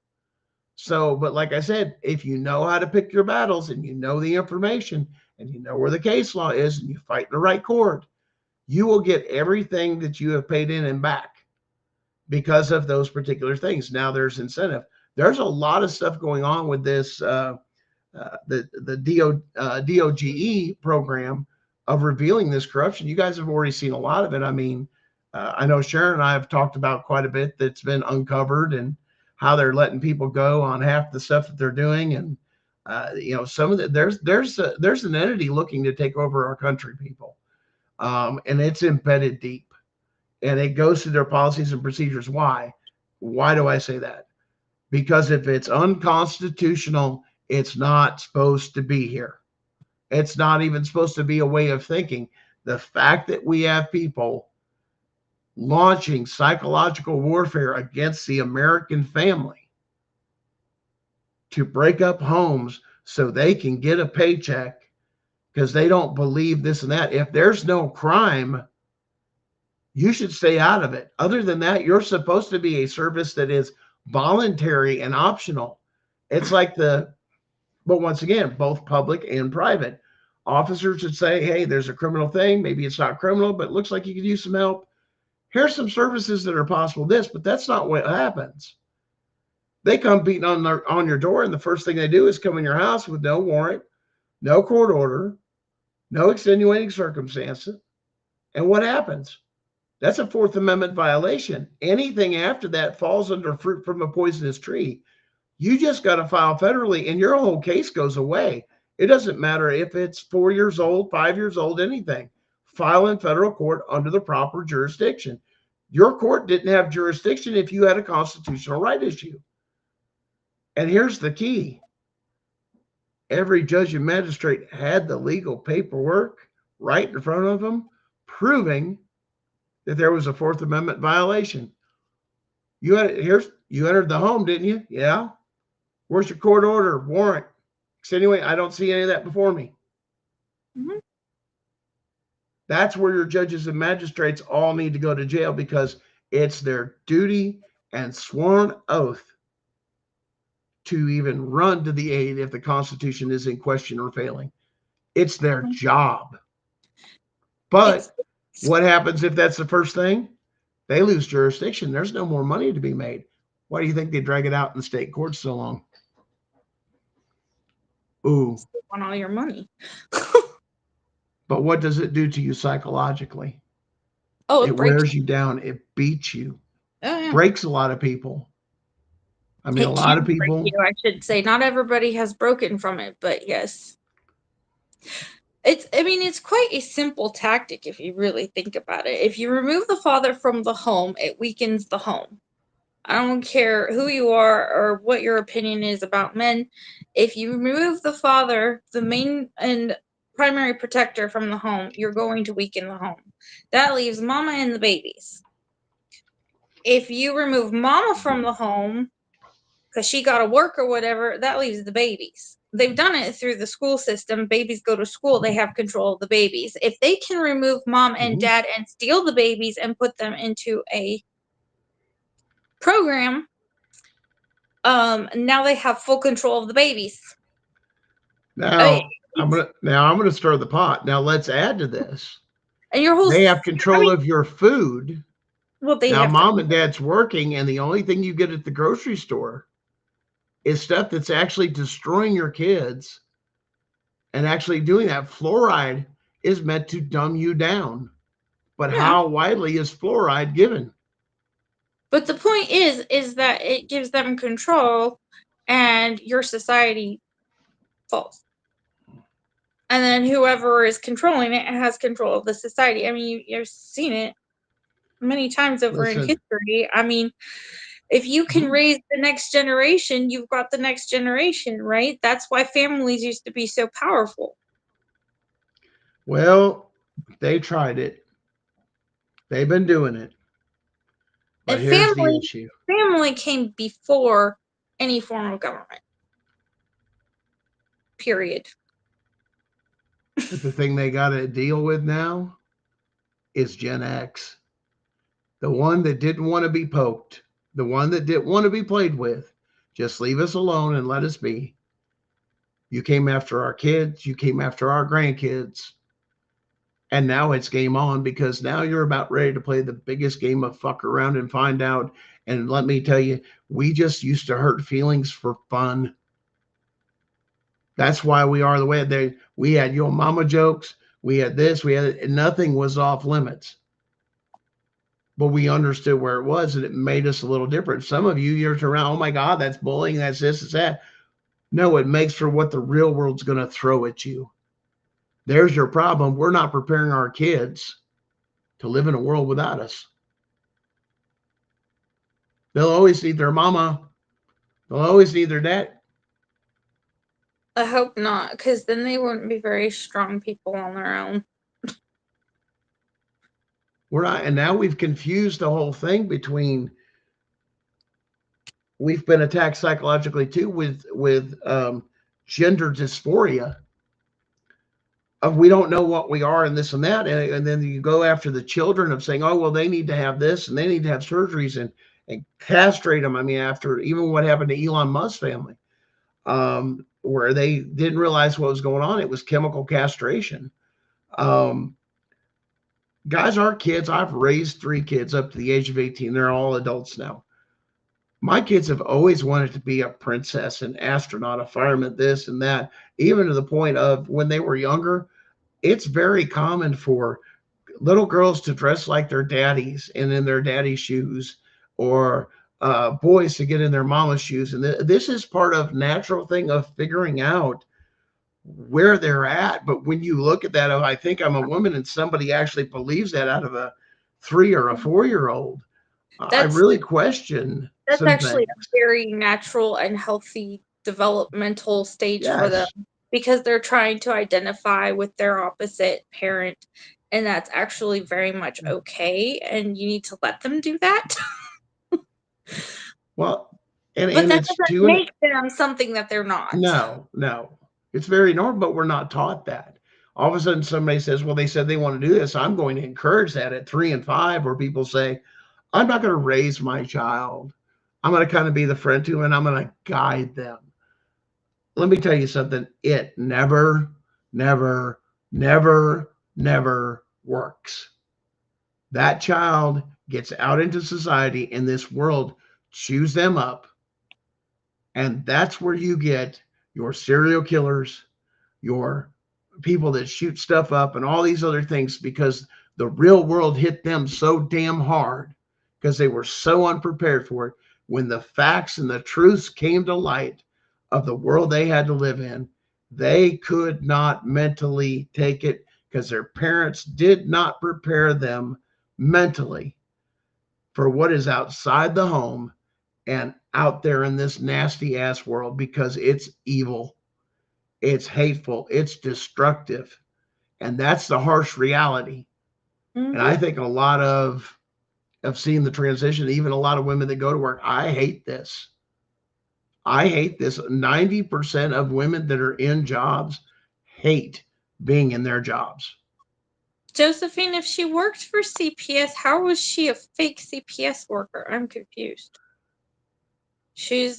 So, but like I said, if you know how to pick your battles and you know the information and you know where the case law is and you fight in the right court, you will get everything that you have paid in and back because of those particular things. Now there's incentive. There's a lot of stuff going on with this, the DOGE program of revealing this corruption. You guys have already seen a lot of it. I mean, I know Sharon and I have talked about quite a bit that's been uncovered and how they're letting people go on half the stuff that they're doing. And, some of the, there's an entity looking to take over our country, people. And it's embedded deep and it goes through their policies and procedures. Why? Why do I say that? Because if it's unconstitutional, it's not supposed to be here. It's not even supposed to be a way of thinking. The fact that we have people launching psychological warfare against the American family to break up homes so they can get a paycheck because they don't believe this and that. If there's no crime, you should stay out of it. Other than that, you're supposed to be a service that is voluntary and optional. It's like but once again, both public and private. Officers should say, hey, there's a criminal thing. Maybe it's not criminal, but it looks like you could use some help. Here's some services that are possible but that's not what happens. They come beating on your door, and the first thing they do is come in your house with no warrant, no court order, no extenuating circumstances. And what happens? That's a Fourth Amendment violation. Anything after that falls under fruit from a poisonous tree. You just got to file federally and your whole case goes away. It doesn't matter if it's 4 years old, 5 years old, anything. File in federal court under the proper jurisdiction. Your court didn't have jurisdiction if you had a constitutional right issue. And here's the key. Every judge and magistrate had the legal paperwork right in front of them proving that there was a Fourth Amendment violation. You entered the home, didn't you? Yeah. Where's your court order, warrant? Anyway, I don't see any of that before me. Mm-hmm. That's where your judges and magistrates all need to go to jail because it's their duty and sworn oath to even run to the aid if the Constitution is in question or failing. It's their job. But what happens if that's the first thing? They lose jurisdiction. There's no more money to be made. Why do you think they drag it out in the state courts so long? Ooh. They want all your money. But what does it do to you psychologically? Oh, it wears you down. It beats you. Oh, yeah. Breaks a lot of people. I mean, a lot of people. I should say, not everybody has broken from it, but yes. It's quite a simple tactic if you really think about it. If you remove the father from the home, it weakens the home. I don't care who you are or what your opinion is about men. If you remove the father, the main and primary protector from the home, you're going to weaken the home. That leaves mama and the babies. If you remove mama from the home because she got to work or whatever, that leaves the babies. They've done it through the school system. Babies go to school. They have control of the babies. If they can remove mom and dad and steal the babies and put them into a program, now they have full control of the babies. Now I'm gonna stir the pot. Now let's add to this. And they have control of your food. Well, now mom and dad's working, and the only thing you get at the grocery store is stuff that's actually destroying your kids and actually doing that. Fluoride is meant to dumb you down. But how widely is fluoride given? But the point is that it gives them control and your society falls. And then whoever is controlling it has control of the society. I mean, you've seen it many times over in history. I mean, if you can raise the next generation, you've got the next generation, right? That's why families used to be so powerful. Well, they tried it. They've been doing it. But here's the issue. Family came before any form of government. period. But the thing they got to deal with now is Gen X. The one that didn't want to be poked, the one that didn't want to be played with. Just leave us alone and let us be. You came after our kids, you came after our grandkids. And now it's game on, because now you're about ready to play the biggest game of fuck around and find out. And let me tell you, we just used to hurt feelings for fun. That's why we are the way we had your mama jokes. We had this, nothing was off limits. But we understood where it was, and it made us a little different. Some of you, you're around, oh my God, that's bullying, that's this, it's that. No, it makes for what the real world's going to throw at you. There's your problem. We're not preparing our kids to live in a world without us. They'll always need their mama. They'll always need their dad. I hope not, because then they wouldn't be very strong people on their own. We're not, and now we've confused the whole thing between. We've been attacked psychologically too with gender dysphoria. Of we don't know what we are and this and that, and then you go after the children of saying, oh well, they need to have this and they need to have surgeries and castrate them. I mean, after even what happened to Elon Musk's family, where they didn't realize what was going on, it was chemical castration. Guys, our kids, I've raised 3 kids up to the age of 18. They're all adults now. My kids have always wanted to be a princess, an astronaut, a fireman, this and that, even to the point of when they were younger, it's very common for little girls to dress like their daddies and in their daddy's shoes, or boys to get in their mama's shoes. And this is part of natural thing of figuring out where they're at. But when you look at that, I think I'm a woman, and somebody actually believes that out of a 3 or a 4-year-old, I really question. That's actually a very natural and healthy developmental stage for them, because they're trying to identify with their opposite parent, and that's actually very much okay, and you need to let them do that. Well, but that doesn't make them something that they're not. No. It's very normal, but we're not taught that. All of a sudden somebody says, well, they said they want to do this. I'm going to encourage that at 3 and 5, where people say, I'm not going to raise my child. I'm going to kind of be the friend to them, and I'm going to guide them. Let me tell you something. It never works. That child gets out into society, and this world chews them up. And that's where you get your serial killers, your people that shoot stuff up, and all these other things, because the real world hit them so damn hard because they were so unprepared for it. When the facts and the truths came to light of the world they had to live in, they could not mentally take it, because their parents did not prepare them mentally for what is outside the home and out there in this nasty ass world, because it's evil, it's hateful, it's destructive. And that's the harsh reality. Mm-hmm. And I think a lot of seeing the transition, even a lot of women that go to work, I hate this. 90% of women that are in jobs hate being in their jobs. Josephine, if she worked for CPS, how was she a fake CPS worker? I'm confused. She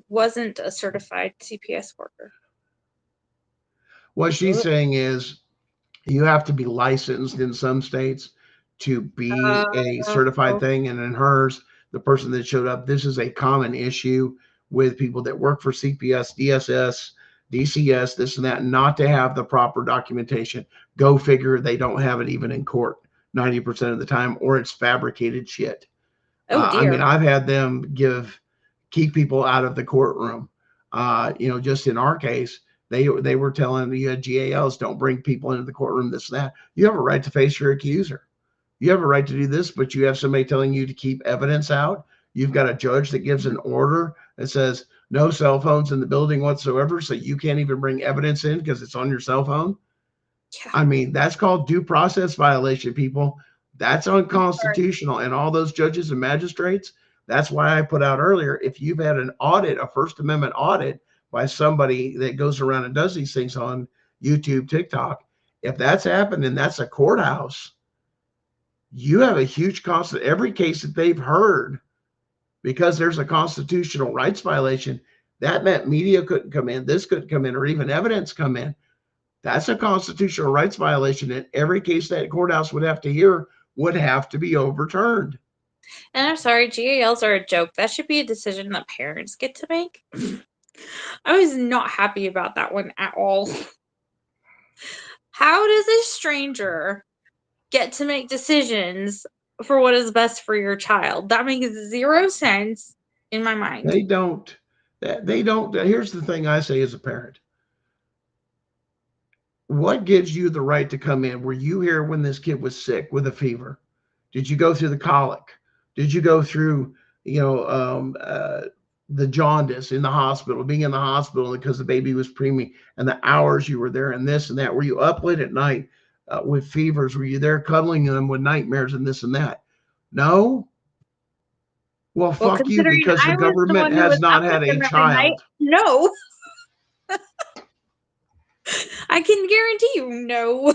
wasn't a certified CPS worker. What she's saying is you have to be licensed in some states to be a certified thing. And in hers, the person that showed up, this is a common issue with people that work for CPS, DSS, DCS, this and that, not to have the proper documentation. Go figure, they don't have it even in court 90% of the time, or it's fabricated shit. I mean, I've had them keep people out of the courtroom. Just in our case, they were telling the GALs, don't bring people into the courtroom, this and that. You have a right to face your accuser. You have a right to do this, but you have somebody telling you to keep evidence out. You've got a judge that gives an order that says no cell phones in the building whatsoever, so you can't even bring evidence in because it's on your cell phone. Yeah. I mean, that's called due process violation, people. That's unconstitutional. And all those judges and magistrates, that's why I put out earlier, if you've had an audit, a First Amendment audit by somebody that goes around and does these things on YouTube, TikTok. If that's happened and that's a courthouse, you have a huge cost. Every case that they've heard, because there's a constitutional rights violation, that meant media couldn't come in, this couldn't come in, or even evidence come in. That's a constitutional rights violation, and every case that courthouse would have to hear would have to be overturned. And I'm sorry, GALs are a joke. That should be a decision that parents get to make. I was not happy about that one at all. How does a stranger get to make decisions for what is best for your child? That makes zero sense in my mind. They don't. Here's the thing I say as a parent. What gives you the right to come in? Were you here when this kid was sick with a fever? Did you go through the colic? Did you go through, the jaundice in the hospital, being in the hospital because the baby was preemie, and the hours you were there, and this and that? Were you up late at night with fevers? Were you there cuddling them with nightmares and this and that? No. Well, fuck you, because the government has not had a child. No. I can guarantee you no.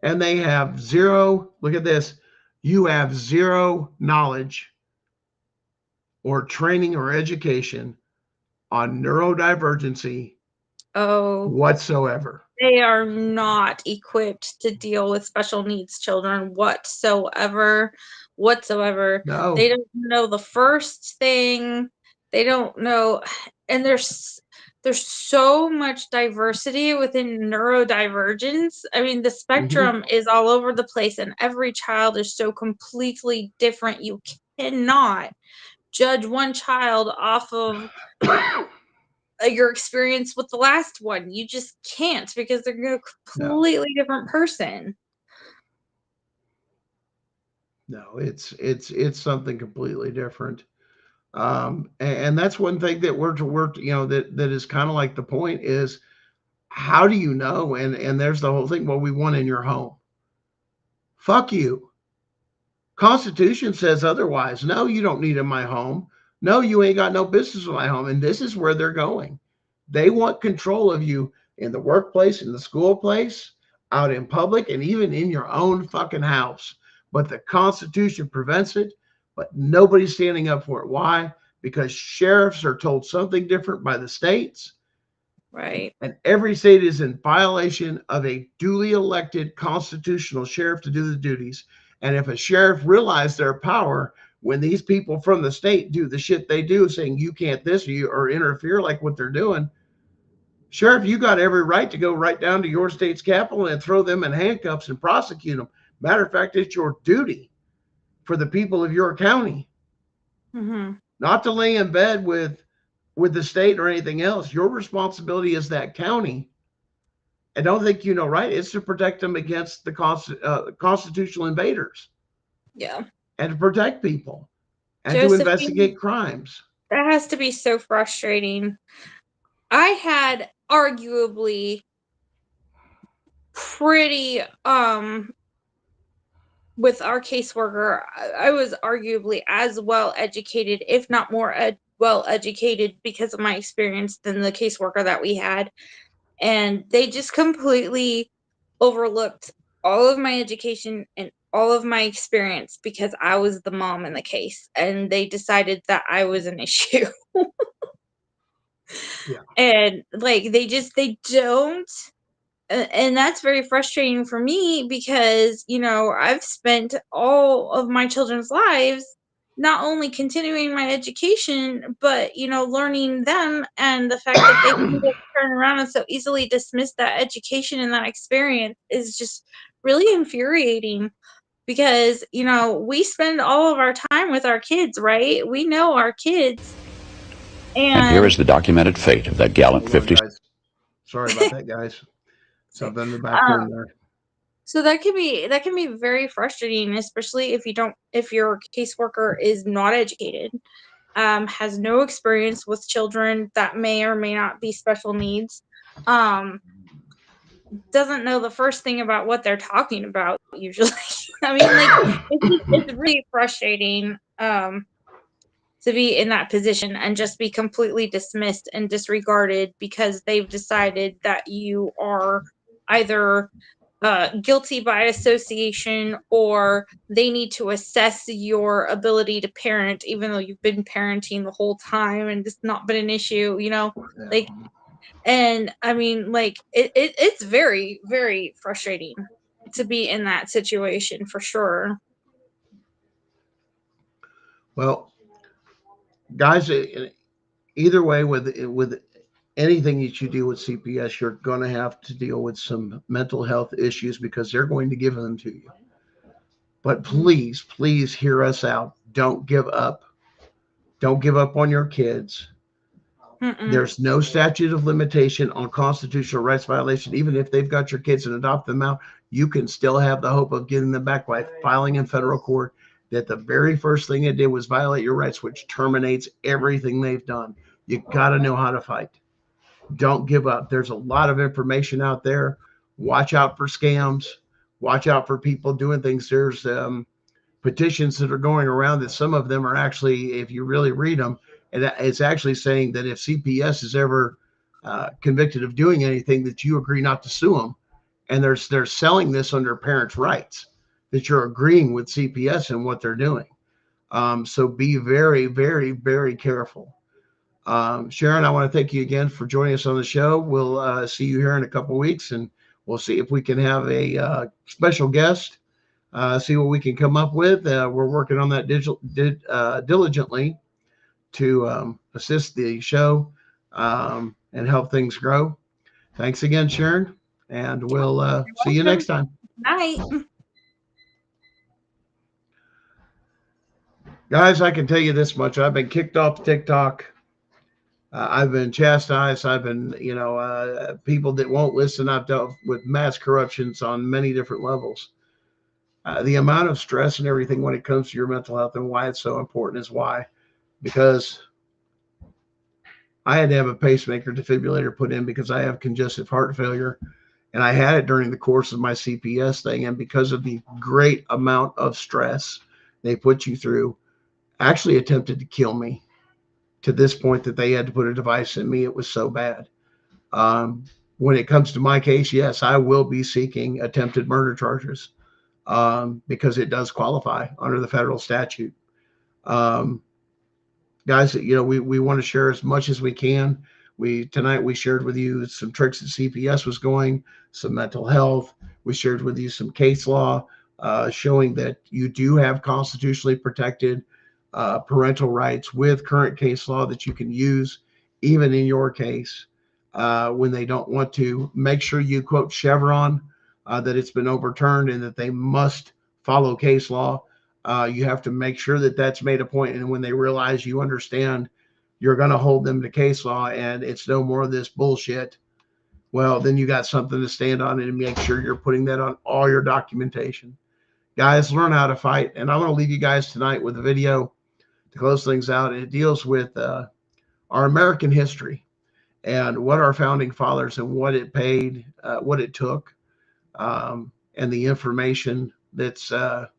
And they have zero, look at this, you have zero knowledge or training or education on neurodivergency whatsoever. They are not equipped to deal with special needs children whatsoever. No. They don't know the first thing. They don't know, and there's so much diversity within neurodivergence. I mean, the spectrum is all over the place, and every child is so completely different. You cannot judge one child off of your experience with the last one. You just can't, because they're a completely different person. No, it's something completely different. And that's one thing that we're that is kind of like the point is, how do you know? And there's the whole thing. Well, we want in your home. Fuck you. Constitution says otherwise. No, you don't need in my home. No, you ain't got no business with my home. And this is where they're going. They want control of you in the workplace, in the school place, out in public, and even in your own fucking house. But the Constitution prevents it, but nobody's standing up for it. Why? Because sheriffs are told something different by the states. Right. And every state is in violation of a duly elected constitutional sheriff to do the duties. And if a sheriff realized their power when these people from the state do the shit they do, saying you can't this or interfere like what they're doing, sheriff, you got every right to go right down to your state's capital and throw them in handcuffs and prosecute them. Matter of fact, it's your duty for the people of your county, not to lay in bed with the state or anything else. Your responsibility is that county. I don't think you know, right? It's to protect them against the constitutional invaders. Yeah. And to protect people and Josephine, to investigate crimes. That has to be so frustrating. I had arguably pretty with our caseworker, I was arguably as well educated, if not more well educated, because of my experience than the caseworker that we had. And they just completely overlooked all of my education and all of my experience because I was the mom in the case, and they decided that I was an issue. Yeah. And like they don't. And that's very frustrating for me because, I've spent all of my children's lives not only continuing my education, but, learning them, and the fact that they can just turn around and so easily dismiss that education and that experience is just really infuriating because, we spend all of our time with our kids, right? We know our kids. And here is the documented fate of that gallant 50. Sorry about that, guys. Something in the background there. So that can be very frustrating, especially if your caseworker is not educated, has no experience with children that may or may not be special needs, doesn't know the first thing about what they're talking about usually. I mean, like it's really frustrating. to be in that position and just be completely dismissed and disregarded because they've decided that you are either guilty by association, or they need to assess your ability to parent, even though you've been parenting the whole time and it's not been an issue, like, and I mean, like, it's very, very frustrating to be in that situation for sure. Well, guys, either way, with anything that you do with CPS, you're going to have to deal with some mental health issues because they're going to give them to you. But please, please hear us out. Don't give up. Don't give up on your kids. There's no statute of limitation on constitutional rights violation. Even if they've got your kids and adopt them out, you can still have the hope of getting them back by filing in federal court that the very first thing they did was violate your rights, which terminates everything they've done. You got to know how to fight. Don't give up. There's a lot of information out there. Watch out for scams. Watch out for people doing things. There's petitions that are going around that some of them are actually, if you really read them, and it's actually saying that if CPS is ever convicted of doing anything, that you agree not to sue them. And they're selling this under parents' rights, that you're agreeing with CPS and what they're doing. So be very, very, very careful. Sharon, I want to thank you again for joining us on the show. We'll see you here in a couple of weeks, and we'll see if we can have a special guest, see what we can come up with. We're working on that diligently to assist the show and help things grow. Thanks again, Sharon, and we'll see you next time. Night. Guys, I can tell you this much. I've been kicked off TikTok. I've been chastised. I've been, people that won't listen. I've dealt with mass corruptions on many different levels. The amount of stress and everything when it comes to your mental health and why it's so important is why. Because I had to have a pacemaker defibrillator put in because I have congestive heart failure. And I had it during the course of my CPS thing. And because of the great amount of stress they put you through, actually attempted to kill me. To this point that they had to put a device in me. It was so bad. When it comes to my case, yes, I will be seeking attempted murder charges because it does qualify under the federal statute. Guys, we want to share as much as we can. Tonight we shared with you some tricks that CPS was going, some mental health. We shared with you some case law showing that you do have constitutionally protected parental rights with current case law that you can use even in your case when they don't want to. Make sure you quote Chevron that it's been overturned and that they must follow case law. You have to make sure that that's made a point, and when they realize you understand, you're going to hold them to case law and it's no more of this bullshit. Well, then you got something to stand on and make sure you're putting that on all your documentation. Guys, learn how to fight. And I'm going to leave you guys tonight with a video to close things out. It deals with our American history and what our founding fathers and what it paid, what it took, and the information that's out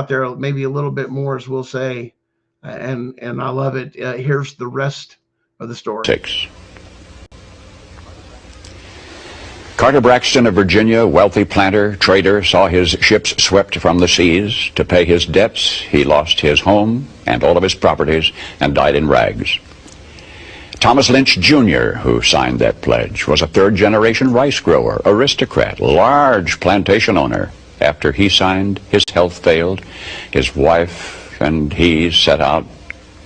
there, maybe a little bit more, as we'll say, and I love it. Here's the rest of the story. 6. Carter Braxton of Virginia, wealthy planter, trader, saw his ships swept from the seas. To pay his debts, he lost his home and all of his properties and died in rags. Thomas Lynch Jr., who signed that pledge, was a third-generation rice grower, aristocrat, large plantation owner. After he signed, his health failed. His wife and he set out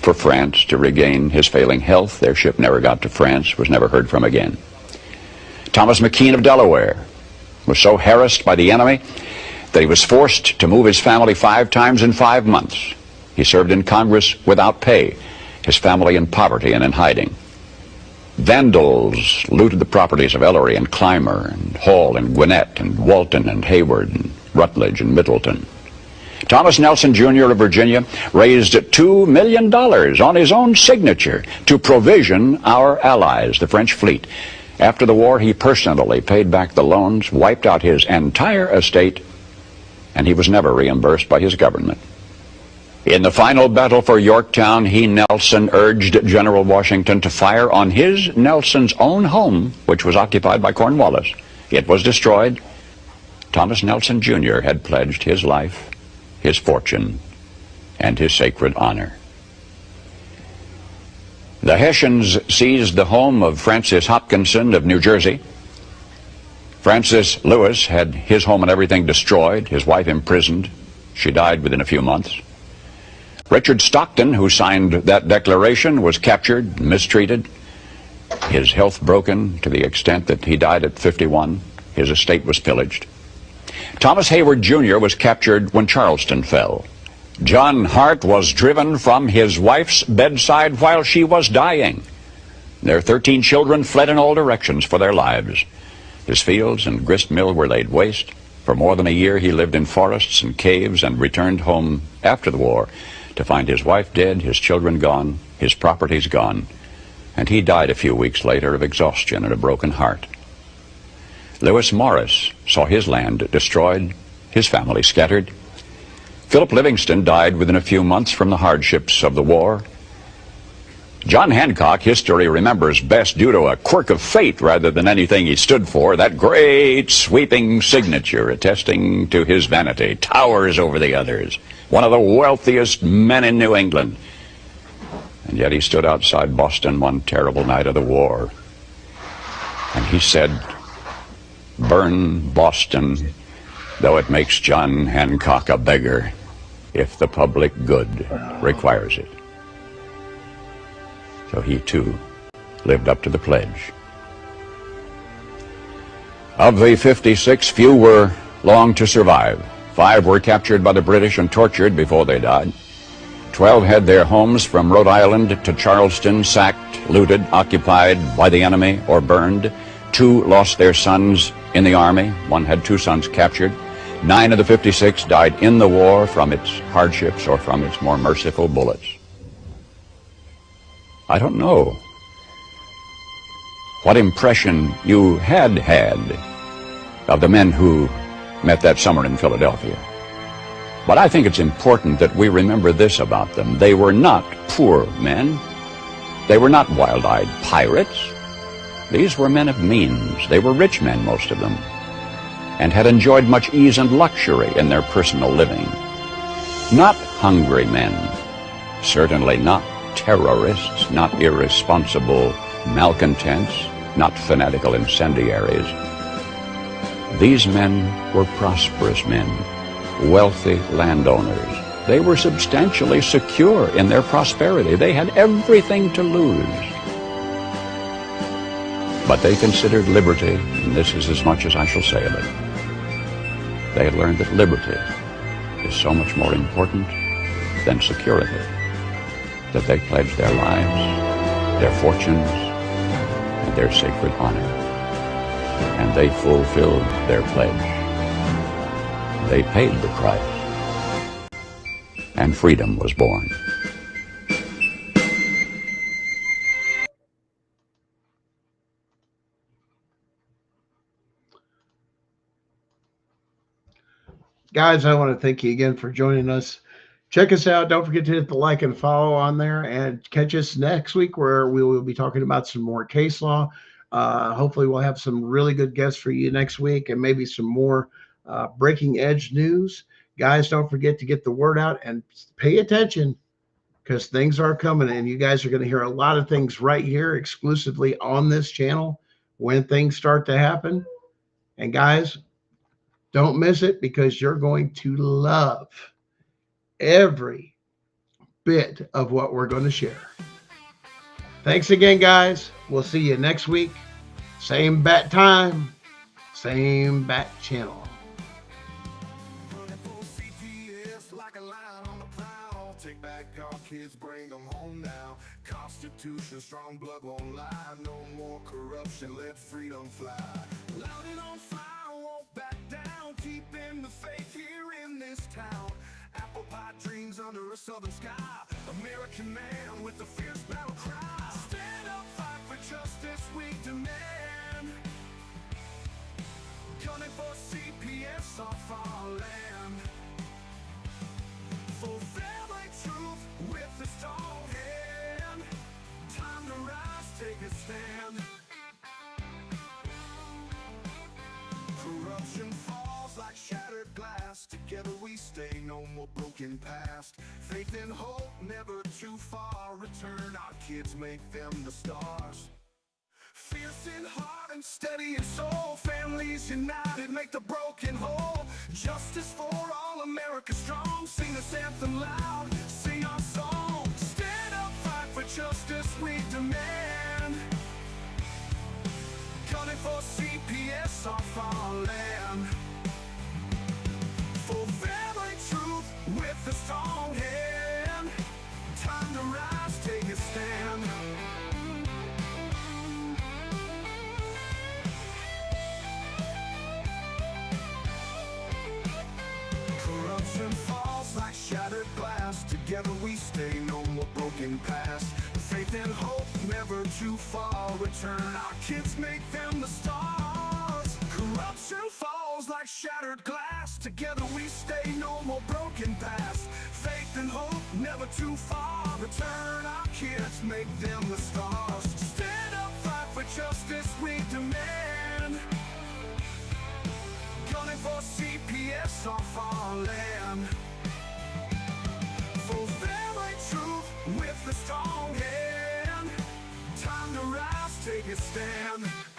for France to regain his failing health. Their ship never got to France, was never heard from again. Thomas McKean of Delaware was so harassed by the enemy that he was forced to move his family 5 times in 5 months. He served in Congress without pay, his family in poverty and in hiding. Vandals looted the properties of Ellery and Clymer and Hall and Gwinnett and Walton and Hayward and Rutledge and Middleton. Thomas Nelson Jr. of Virginia raised $2 million on his own signature to provision our allies, the French fleet. After the war, he personally paid back the loans, wiped out his entire estate, and he was never reimbursed by his government. In the final battle for Yorktown, Nelson, urged General Washington to fire on Nelson's own home, which was occupied by Cornwallis. It was destroyed. Thomas Nelson, Jr. had pledged his life, his fortune, and his sacred honor. The Hessians seized the home of Francis Hopkinson of New Jersey. Francis Lewis had his home and everything destroyed, his wife imprisoned. She died within a few months. Richard Stockton, who signed that declaration, was captured, mistreated, his health broken to the extent that he died at 51. His estate was pillaged. Thomas Hayward, Jr. was captured when Charleston fell. John Hart was driven from his wife's bedside while she was dying. Their 13 children fled in all directions for their lives. His fields and grist mill were laid waste. For more than a year he lived in forests and caves and returned home after the war to find his wife dead, his children gone, his properties gone, and he died a few weeks later of exhaustion and a broken heart. Lewis Morris saw his land destroyed, his family scattered. Philip Livingston died within a few months from the hardships of the war. John Hancock, history remembers best due to a quirk of fate rather than anything he stood for. That great sweeping signature attesting to his vanity towers over the others. One of the wealthiest men in New England. And yet he stood outside Boston one terrible night of the war. And he said, "Burn Boston, though it makes John Hancock a beggar, if the public good requires it." So he, too, lived up to the pledge. Of the 56, few were long to survive. 5 were captured by the British and tortured before they died. 12 had their homes from Rhode Island to Charleston sacked, looted, occupied by the enemy, or burned. 2 lost their sons in the army. 1 had 2 sons captured. 9 of the 56 died in the war from its hardships or from its more merciful bullets. I don't know what impression you had of the men who met that summer in Philadelphia. But I think it's important that we remember this about them. They were not poor men. They were not wild-eyed pirates. These were men of means. They were rich men, most of them, and had enjoyed much ease and luxury in their personal living. Not hungry men, certainly not terrorists, not irresponsible malcontents, not fanatical incendiaries. These men were prosperous men, wealthy landowners. They were substantially secure in their prosperity. They had everything to lose. But they considered liberty, and this is as much as I shall say of it. They had learned that liberty is so much more important than security, that they pledged their lives, their fortunes, and their sacred honor. And they fulfilled their pledge. They paid the price, and freedom was born. Guys, I want to thank you again for joining us. Check us out. Don't forget to hit the like and follow on there, and catch us next week where we will be talking about some more case law. Hopefully we'll have some really good guests for you next week, and maybe some more breaking edge news. Guys, don't forget to get the word out and pay attention, because things are coming, and you guys are going to hear a lot of things right here exclusively on this channel when things start to happen. And guys, don't miss it, because you're going to love every bit of what we're going to share. Thanks again, guys. We'll see you next week. Same bat time, same bat channel. Running for CPS like a lion on the prowl. Take back our kids, bring them home now. Constitution, strong blood won't lie. No more corruption, let freedom fly. Loud and on fire, won't back down. Keeping the faith here in this town. Apple pie dreams under a southern sky. American man with a fierce battle cry. Stand up, fight for justice, we demand. Gunning for CPS off our land. For family take a stand. Corruption falls like shattered glass. Together we stay, no more broken past. Faith and hope, never too far. Return our kids, make them the stars. Fierce in heart and steady in soul. Families united, make the broken whole. Justice for all, America strong. Sing this anthem loud, sing our song. Stand up, fight for justice, we demand. Gunning for CPS off our land. For family truth with a strong hand. Time to rise, take a stand. Corruption falls like shattered glass. Together we stay, no more broken past. Faith and hope, never too far. Return our kids, make them the stars. Corruption falls like shattered glass. Together we stay, no more broken past. Faith and hope, never too far. Return our kids, make them the stars. Stand up, fight for justice, we demand. Gunning for CPS off our land. For family truth with a strong hand. Time to rise, take a stand.